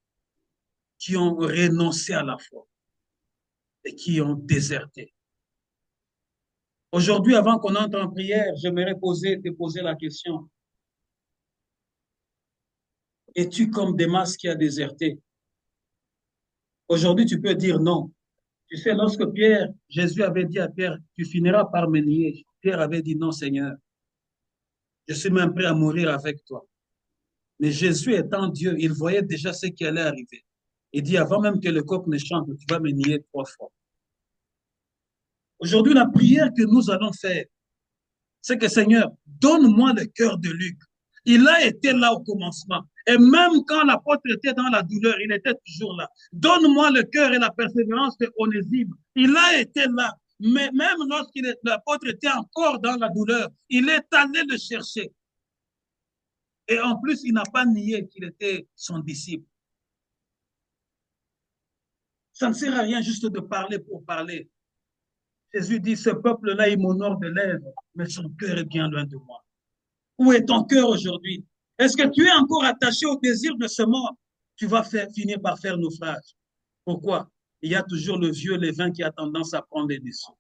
qui ont renoncé à la foi et qui ont déserté. Aujourd'hui, avant qu'on entre en prière, j'aimerais te poser la question. Es-tu comme Démas qui a déserté? Aujourd'hui, tu peux dire non. Tu sais, lorsque Jésus avait dit à Pierre, tu finiras par me nier, Pierre avait dit non, Seigneur, je suis même prêt à mourir avec toi. Mais Jésus étant Dieu, il voyait déjà ce qui allait arriver. Il dit, avant même que le coq ne chante, tu vas me nier 3 fois. Aujourd'hui, la prière que nous allons faire, c'est que Seigneur, donne-moi le cœur de Luc. Il a été là au commencement. Et même quand l'apôtre était dans la douleur, il était toujours là. Donne-moi le cœur et la persévérance de Onésime. Il a été là. Mais même l'apôtre était encore dans la douleur, il est allé le chercher. Et en plus, il n'a pas nié qu'il était son disciple. Ça ne sert à rien juste de parler pour parler. Jésus dit, ce peuple-là, il m'honore de lèvres, mais son cœur est bien loin de moi. Où est ton cœur aujourd'hui? Est-ce que tu es encore attaché au désir de ce monde? Tu vas finir par faire naufrage. Pourquoi? Il y a toujours le vieux levain qui a tendance à prendre les dessous.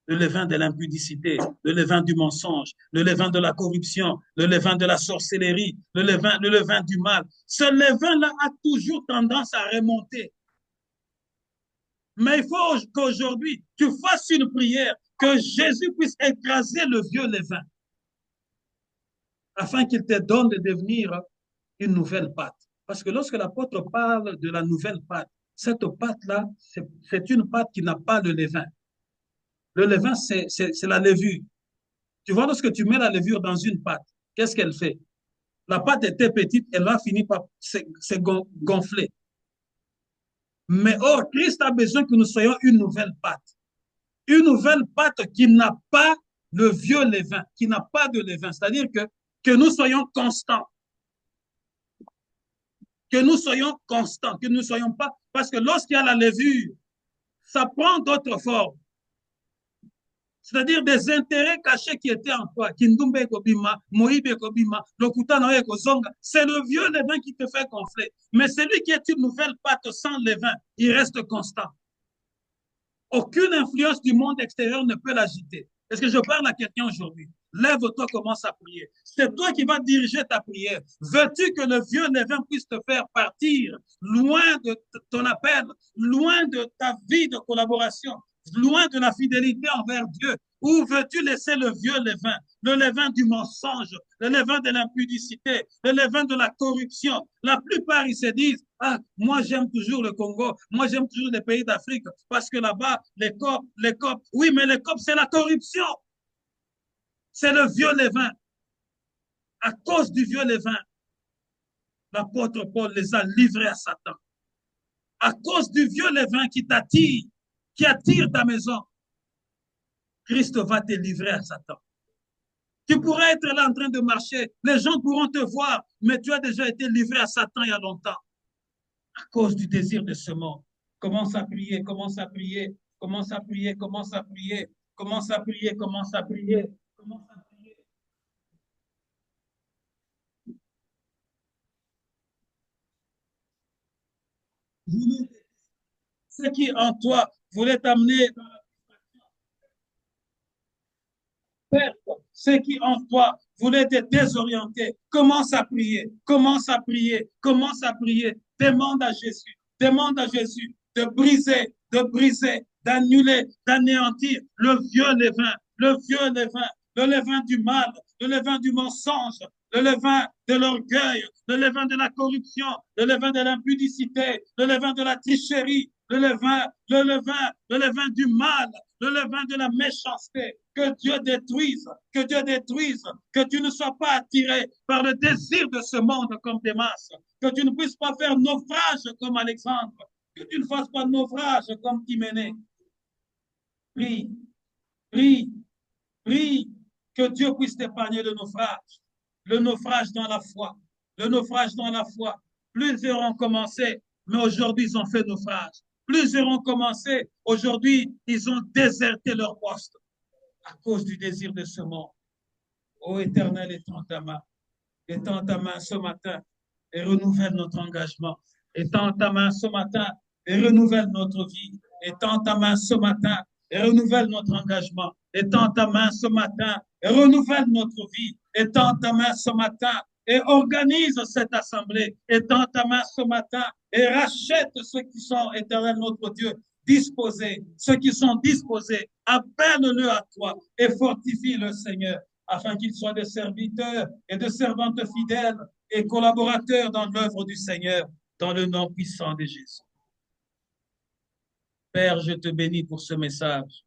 Le levain de l'impudicité, le levain du mensonge, le levain de la corruption, le levain de la sorcellerie, le levain du mal. Ce levain-là a toujours tendance à remonter. Mais il faut qu'aujourd'hui, tu fasses une prière, que Jésus puisse écraser le vieux levain, afin qu'il te donne de devenir une nouvelle pâte. Parce que lorsque l'apôtre parle de la nouvelle pâte, cette pâte-là, c'est une pâte qui n'a pas de levain. Le levain, c'est la levure. Tu vois, lorsque tu mets la levure dans une pâte, qu'est-ce qu'elle fait? La pâte était petite, elle va finir par se gonfler. Mais or, Christ a besoin que nous soyons une nouvelle pâte. Une nouvelle pâte qui n'a pas le vieux levain, qui n'a pas de levain. C'est-à-dire que nous soyons constants. Que nous soyons constants, que nous ne soyons pas... Parce que lorsqu'il y a la levure, ça prend d'autres formes. C'est-à-dire des intérêts cachés qui étaient en toi. Kindumbe Kobima, Moïbe Kobima, Lokutano Ekozonga. C'est le vieux levain qui te fait gonfler. Mais celui qui est une nouvelle pâte sans levain, il reste constant. Aucune influence du monde extérieur ne peut l'agiter. Est-ce que je parle à quelqu'un aujourd'hui? Lève-toi, commence à prier. C'est toi qui vas diriger ta prière. Veux-tu que le vieux levain puisse te faire partir loin de ton appel, loin de ta vie de collaboration, loin de la fidélité envers Dieu? Ou veux-tu laisser le vieux levain, le levain du mensonge, le levain de l'impudicité, le levain de la corruption? La plupart, ils se disent, ah, moi j'aime toujours le Congo, moi j'aime toujours les pays d'Afrique, parce que là-bas, les COP, oui, mais les COP, c'est la corruption. C'est le vieux levain. À cause du vieux levain, l'apôtre Paul les a livrés à Satan. À cause du vieux levain qui t'attire, qui attire ta maison, Christ va te livrer à Satan. Tu pourrais être là en train de marcher, les gens pourront te voir, mais tu as déjà été livré à Satan il y a longtemps. À cause du désir de ce monde. Commence à prier, commence à prier, commence à prier, commence à prier, commence à prier, commence à prier, commence à prier. Ce qui en toi voulait t'amener dans la perte, ce qui en toi voulait te désorienter, commence à prier, commence à prier, commence à prier. Demande à Jésus de briser, d'annuler, d'anéantir le vieux levain, le vieux levain, le levain du mal, le levain du mensonge, le levain de l'orgueil, le levain de la corruption, le levain de l'impudicité, le levain de la tricherie, le levain du mal, le levain de la méchanceté. Que Dieu détruise, que Dieu détruise, que tu ne sois pas attiré par le désir de ce monde comme des masses, que tu ne puisses pas faire naufrage comme Alexandre, que tu ne fasses pas naufrage comme Hyménée. Prie, prie, prie, que Dieu puisse t'épargner le naufrage dans la foi, le naufrage dans la foi. Plusieurs ont commencé, mais aujourd'hui ils ont fait naufrage. Plusieurs ont commencé, aujourd'hui ils ont déserté leur poste à cause du désir de ce monde. Ô Éternel, étends ta main ce matin et renouvelle notre engagement. Étends ta main ce matin et renouvelle notre vie. Étends ta main ce matin et renouvelle notre engagement. Étends ta main ce matin et renouvelle notre vie. Étends ta main ce matin et organise cette assemblée. Étends ta main ce matin et rachète ceux qui sont, Éternel notre Dieu, disposés. Ceux qui sont disposés, appelle-le à toi et fortifie le Seigneur, afin qu'ils soient des serviteurs et de servantes fidèles et collaborateurs dans l'œuvre du Seigneur, dans le nom puissant de Jésus. Père, je te bénis pour ce message.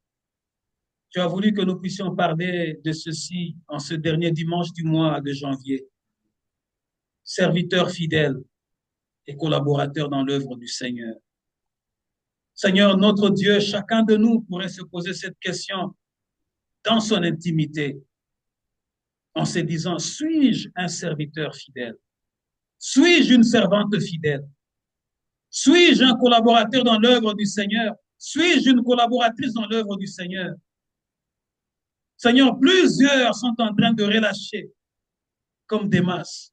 Tu as voulu que nous puissions parler de ceci en ce dernier dimanche du mois de janvier. Serviteurs fidèles et collaborateurs dans l'œuvre du Seigneur. Seigneur, notre Dieu, chacun de nous pourrait se poser cette question dans son intimité, en se disant, suis-je un serviteur fidèle? Suis-je une servante fidèle? Suis-je un collaborateur dans l'œuvre du Seigneur? Suis-je une collaboratrice dans l'œuvre du Seigneur? Seigneur, plusieurs sont en train de relâcher comme Démas.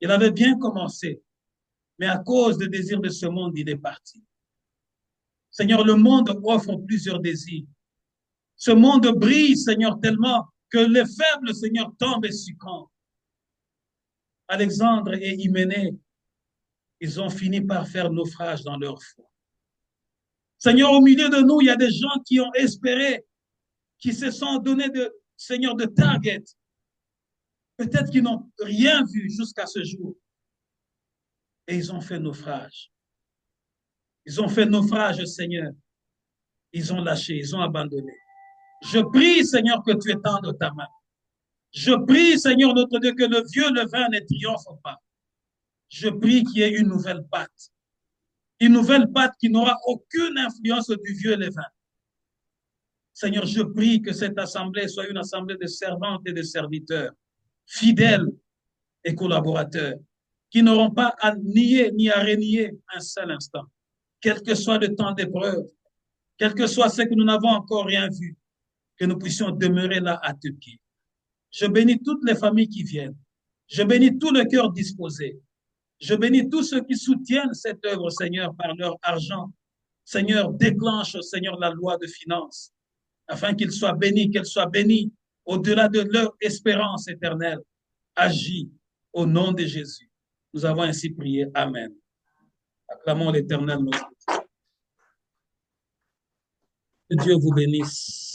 Il avait bien commencé, mais à cause des désirs de ce monde, il est parti. Seigneur, le monde offre plusieurs désirs. Ce monde brille, Seigneur, tellement que les faibles, Seigneur, tombent et succombent. Alexandre et Hyménée, ils ont fini par faire naufrage dans leur foi. Seigneur, au milieu de nous, il y a des gens qui ont espéré, qui se sont donnés Seigneur, de target. Peut-être qu'ils n'ont rien vu jusqu'à ce jour. Et ils ont fait naufrage. Ils ont fait naufrage, Seigneur. Ils ont lâché, ils ont abandonné. Je prie, Seigneur, que tu étendes ta main. Je prie, Seigneur, notre Dieu, que le vieux levain ne triomphe pas. Je prie qu'il y ait une nouvelle pâte. Une nouvelle pâte qui n'aura aucune influence du vieux levain. Seigneur, je prie que cette assemblée soit une assemblée de servantes et de serviteurs, fidèles et collaborateurs, qui n'auront pas à nier ni à renier un seul instant, quel que soit le temps d'épreuve, quel que soit ce que nous n'avons encore rien vu, que nous puissions demeurer là à tes pieds. Je bénis toutes les familles qui viennent. Je bénis tout le cœur disposé. Je bénis tous ceux qui soutiennent cette œuvre, Seigneur, par leur argent. Seigneur, déclenche, Seigneur, la loi de finances, afin qu'ils soient bénis, qu'elles soient bénies au-delà de leur espérance éternelle. Agis au nom de Jésus. Nous avons ainsi prié. Amen. Acclamons l'Éternel, notre Dieu. Que Dieu vous bénisse.